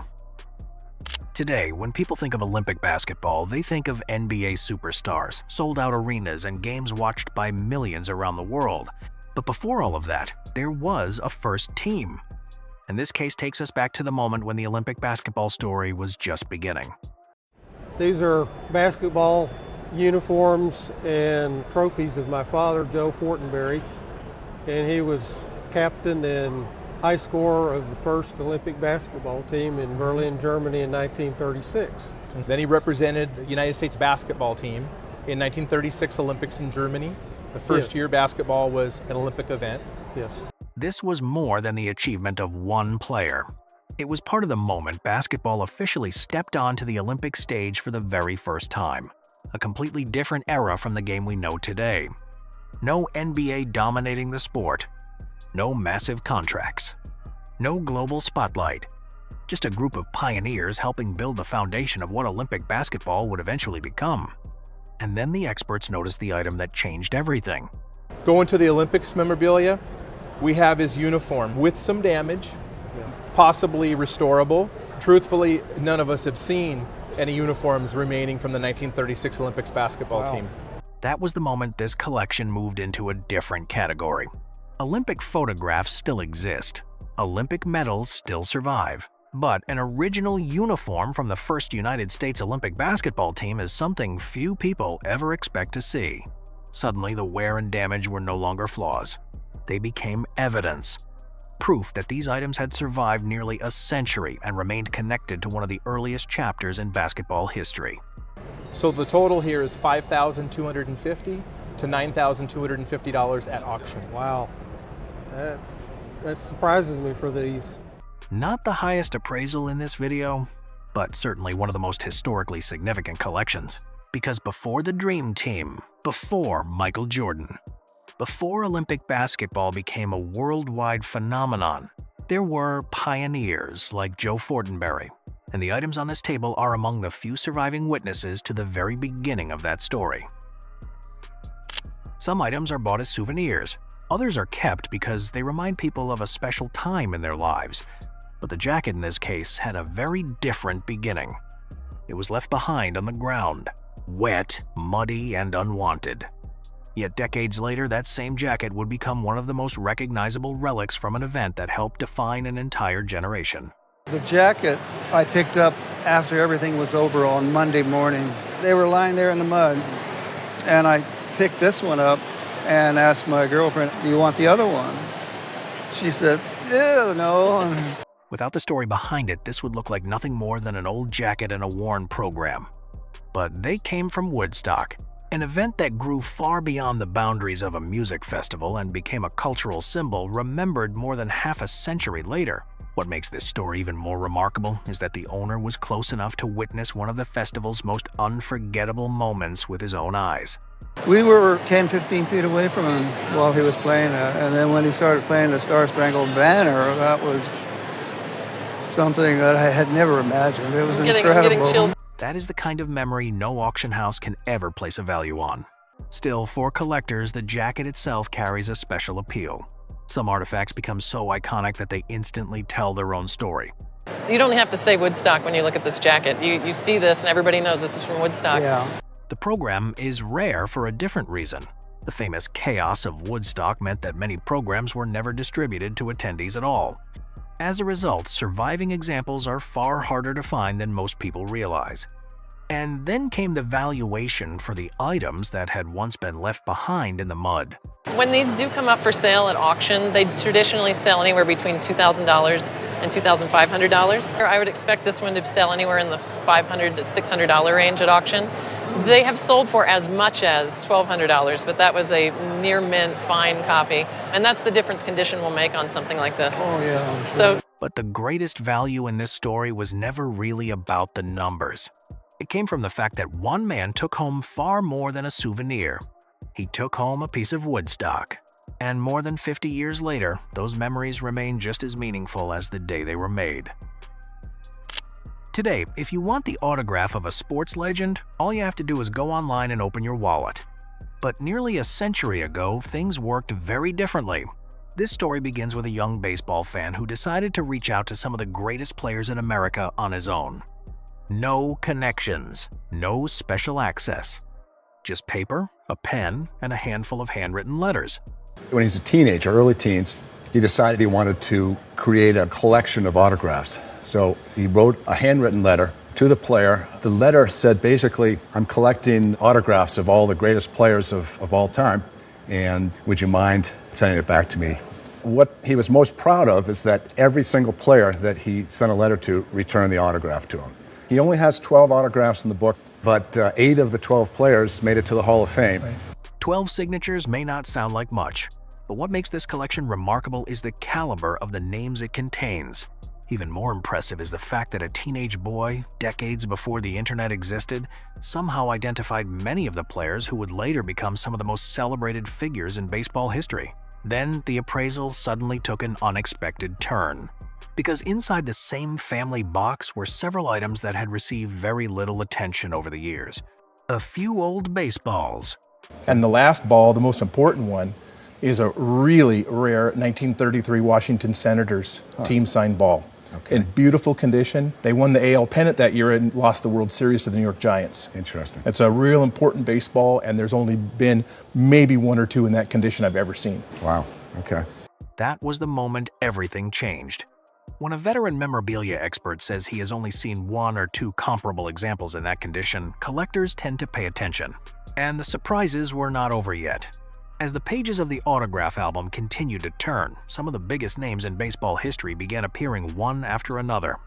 Today, when people think of Olympic basketball, they think of NBA superstars, sold-out arenas, and games watched by millions around the world. But before all of that, there was a first team. And this case takes us back to the moment when the Olympic basketball story was just beginning. These are basketball uniforms and trophies of my father, Joe Fortenberry, and he was captain and high scorer of the first Olympic basketball team in Berlin, Germany in 1936. Then he represented the United States basketball team in 1936 Olympics in Germany. The first year basketball was an Olympic event. Yes. This was more than the achievement of one player. It was part of the moment basketball officially stepped onto the Olympic stage for the very first time. A completely different era from the game we know today. No NBA dominating the sport. No massive contracts. No global spotlight. Just a group of pioneers helping build the foundation of what Olympic basketball would eventually become. And then the experts noticed the item that changed everything. Going to the Olympics memorabilia, we have his uniform with some damage, possibly restorable. Truthfully, none of us have seen any uniforms remaining from the 1936 Olympics basketball team. That was the moment this collection moved into a different category. Olympic photographs still exist. Olympic medals still survive. But an original uniform from the first United States Olympic basketball team is something few people ever expect to see. Suddenly, the wear and damage were no longer flaws. They became evidence. Proof that these items had survived nearly a century and remained connected to one of the earliest chapters in basketball history. So the total here is $5,250 to $9,250 at auction. Wow. That surprises me for these. Not the highest appraisal in this video, but certainly one of the most historically significant collections. Because before the Dream Team, before Michael Jordan, before Olympic basketball became a worldwide phenomenon, there were pioneers like Joe Fortenberry, and the items on this table are among the few surviving witnesses to the very beginning of that story. Some items are bought as souvenirs, others are kept because they remind people of a special time in their lives. But the jacket in this case had a very different beginning. It was left behind on the ground, wet, muddy, and unwanted. Yet decades later, that same jacket would become one of the most recognizable relics from an event that helped define an entire generation. The jacket I picked up after everything was over on Monday morning. They were lying there in the mud, and I picked this one up and asked my girlfriend, "Do you want the other one?" She said, "Ew, no." Without the story behind it, this would look like nothing more than an old jacket in a worn program. But they came from Woodstock, an event that grew far beyond the boundaries of a music festival and became a cultural symbol remembered more than half a century later. What makes this story even more remarkable is that the owner was close enough to witness one of the festival's most unforgettable moments with his own eyes. We were 10, 15 feet away from him while he was playing that. And then when he started playing the Star Spangled Banner, that was something that I had never imagined. It was incredible. That is the kind of memory no auction house can ever place a value on. Still, for collectors, the jacket itself carries a special appeal. Some artifacts become so iconic that they instantly tell their own story. You don't have to say Woodstock when you look at this jacket. You see this and everybody knows this is from Woodstock. Yeah. The program is rare for a different reason. The famous chaos of Woodstock meant that many programs were never distributed to attendees at all. As a result, surviving examples are far harder to find than most people realize. And then came the valuation for the items that had once been left behind in the mud. When these do come up for sale at auction, they traditionally sell anywhere between $2,000 and $2,500. I would expect this one to sell anywhere in the $500 to $600 range at auction. They have sold for as much as $1,200, but that was a near mint fine copy. And that's the difference condition will make on something like this. Oh yeah, I'm sure. But the greatest value in this story was never really about the numbers. It came from the fact that one man took home far more than a souvenir. He took home a piece of Woodstock. And more than 50 years later, those memories remain just as meaningful as the day they were made. Today, if you want the autograph of a sports legend, all you have to do is go online and open your wallet. But nearly a century ago, things worked very differently. This story begins with a young baseball fan who decided to reach out to some of the greatest players in America on his own. No connections, no special access. Just paper, a pen, and a handful of handwritten letters. When he's a teenager, early teens, he decided he wanted to create a collection of autographs. So he wrote a handwritten letter to the player. The letter said basically, "I'm collecting autographs of all the greatest players of all time, and would you mind sending it back to me?" What he was most proud of is that every single player that he sent a letter to returned the autograph to him. He only has 12 autographs in the book, but 8 of the 12 players made it to the Hall of Fame. 12 signatures may not sound like much, but what makes this collection remarkable is the caliber of the names it contains. Even more impressive is the fact that a teenage boy, decades before the internet existed, somehow identified many of the players who would later become some of the most celebrated figures in baseball history. Then the appraisal suddenly took an unexpected turn. Because inside the same family box were several items that had received very little attention over the years. A few old baseballs. And the last ball, the most important one, is a really rare 1933 Washington Senators team signed ball. In beautiful condition. They won the AL pennant that year and lost the World Series to the New York Giants. Interesting. It's a real important baseball, and there's only been maybe one or two in that condition I've ever seen. Wow. Okay. That was the moment everything changed. When a veteran memorabilia expert says he has only seen one or two comparable examples in that condition, collectors tend to pay attention. And the surprises were not over yet. As the pages of the autograph album continued to turn, some of the biggest names in baseball history began appearing one after another.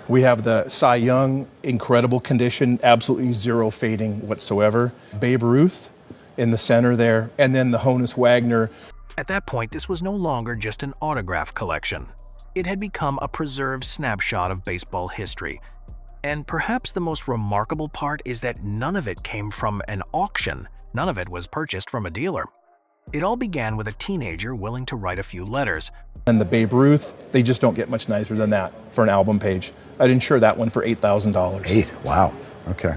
We have the Cy Young, incredible condition, absolutely zero fading whatsoever. Babe Ruth in the center there, and then the Honus Wagner. At that point, this was no longer just an autograph collection. It had become a preserved snapshot of baseball history. And perhaps the most remarkable part is that none of it came from an auction. None of it was purchased from a dealer. It all began with a teenager willing to write a few letters. And the Babe Ruth, they just don't get much nicer than that for an album page. I'd insure that one for $8,000. Wow. Okay.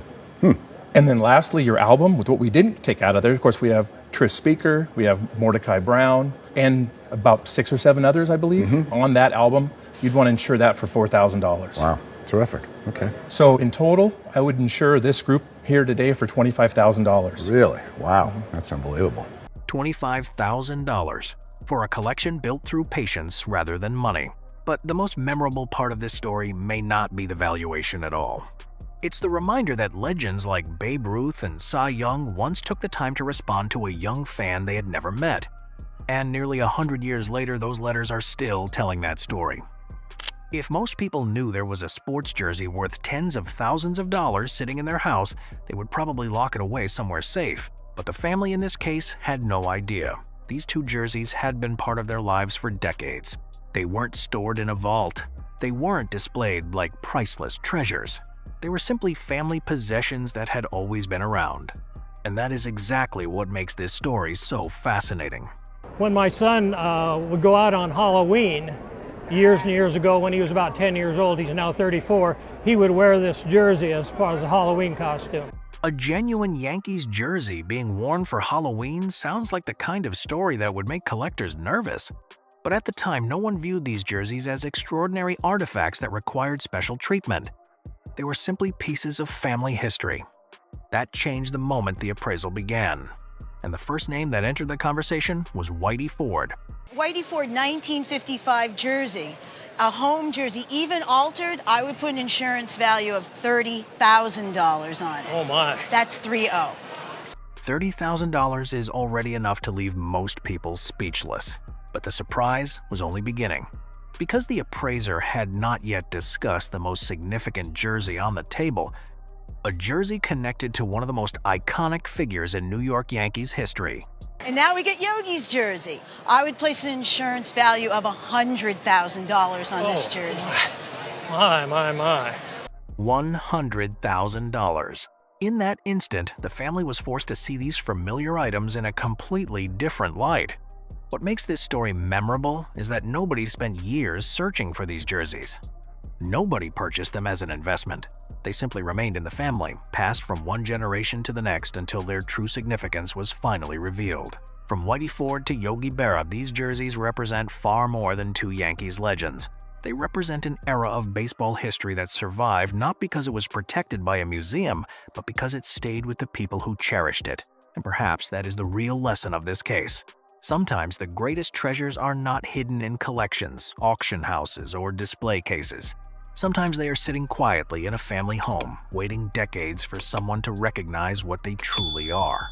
And then lastly, your album, with what we didn't take out of there, of course, we have Tris Speaker, we have Mordecai Brown, and about 6 or 7 others, I believe, on that album. You'd want to insure that for $4,000. Wow. Terrific. Okay. So in total, I would insure this group here today for $25,000. Really? Wow. That's unbelievable. $25,000 for a collection built through patience rather than money. But the most memorable part of this story may not be the valuation at all. It's the reminder that legends like Babe Ruth and Cy Young once took the time to respond to a young fan they had never met. And nearly 100 years later, those letters are still telling that story. If most people knew there was a sports jersey worth tens of thousands of dollars sitting in their house, they would probably lock it away somewhere safe. But the family in this case had no idea. These two jerseys had been part of their lives for decades. They weren't stored in a vault. They weren't displayed like priceless treasures. They were simply family possessions that had always been around. And that is exactly what makes this story so fascinating. When my son would go out on Halloween, years and years ago when he was about 10 years old, he's now 34, he would wear this jersey as part of the Halloween costume. A genuine Yankees jersey being worn for Halloween sounds like the kind of story that would make collectors nervous. But at the time, no one viewed these jerseys as extraordinary artifacts that required special treatment. They were simply pieces of family history. That changed the moment the appraisal began. And the first name that entered the conversation was Whitey Ford. Whitey Ford 1955 jersey. A home jersey, even altered, I would put an insurance value of $30,000 on it. Oh my. That's 3-0. $30,000 is already enough to leave most people speechless. But the surprise was only beginning. Because the appraiser had not yet discussed the most significant jersey on the table, a jersey connected to one of the most iconic figures in New York Yankees history. And now we get Yogi's jersey. I would place an insurance value of $100,000 on this jersey. My. $100,000. In that instant, the family was forced to see these familiar items in a completely different light. What makes this story memorable is that nobody spent years searching for these jerseys. Nobody purchased them as an investment. They simply remained in the family, passed from one generation to the next until their true significance was finally revealed. From Whitey Ford to Yogi Berra, these jerseys represent far more than two Yankees legends. They represent an era of baseball history that survived not because it was protected by a museum, but because it stayed with the people who cherished it. And perhaps that is the real lesson of this case. Sometimes the greatest treasures are not hidden in collections, auction houses, or display cases. Sometimes they are sitting quietly in a family home, waiting decades for someone to recognize what they truly are.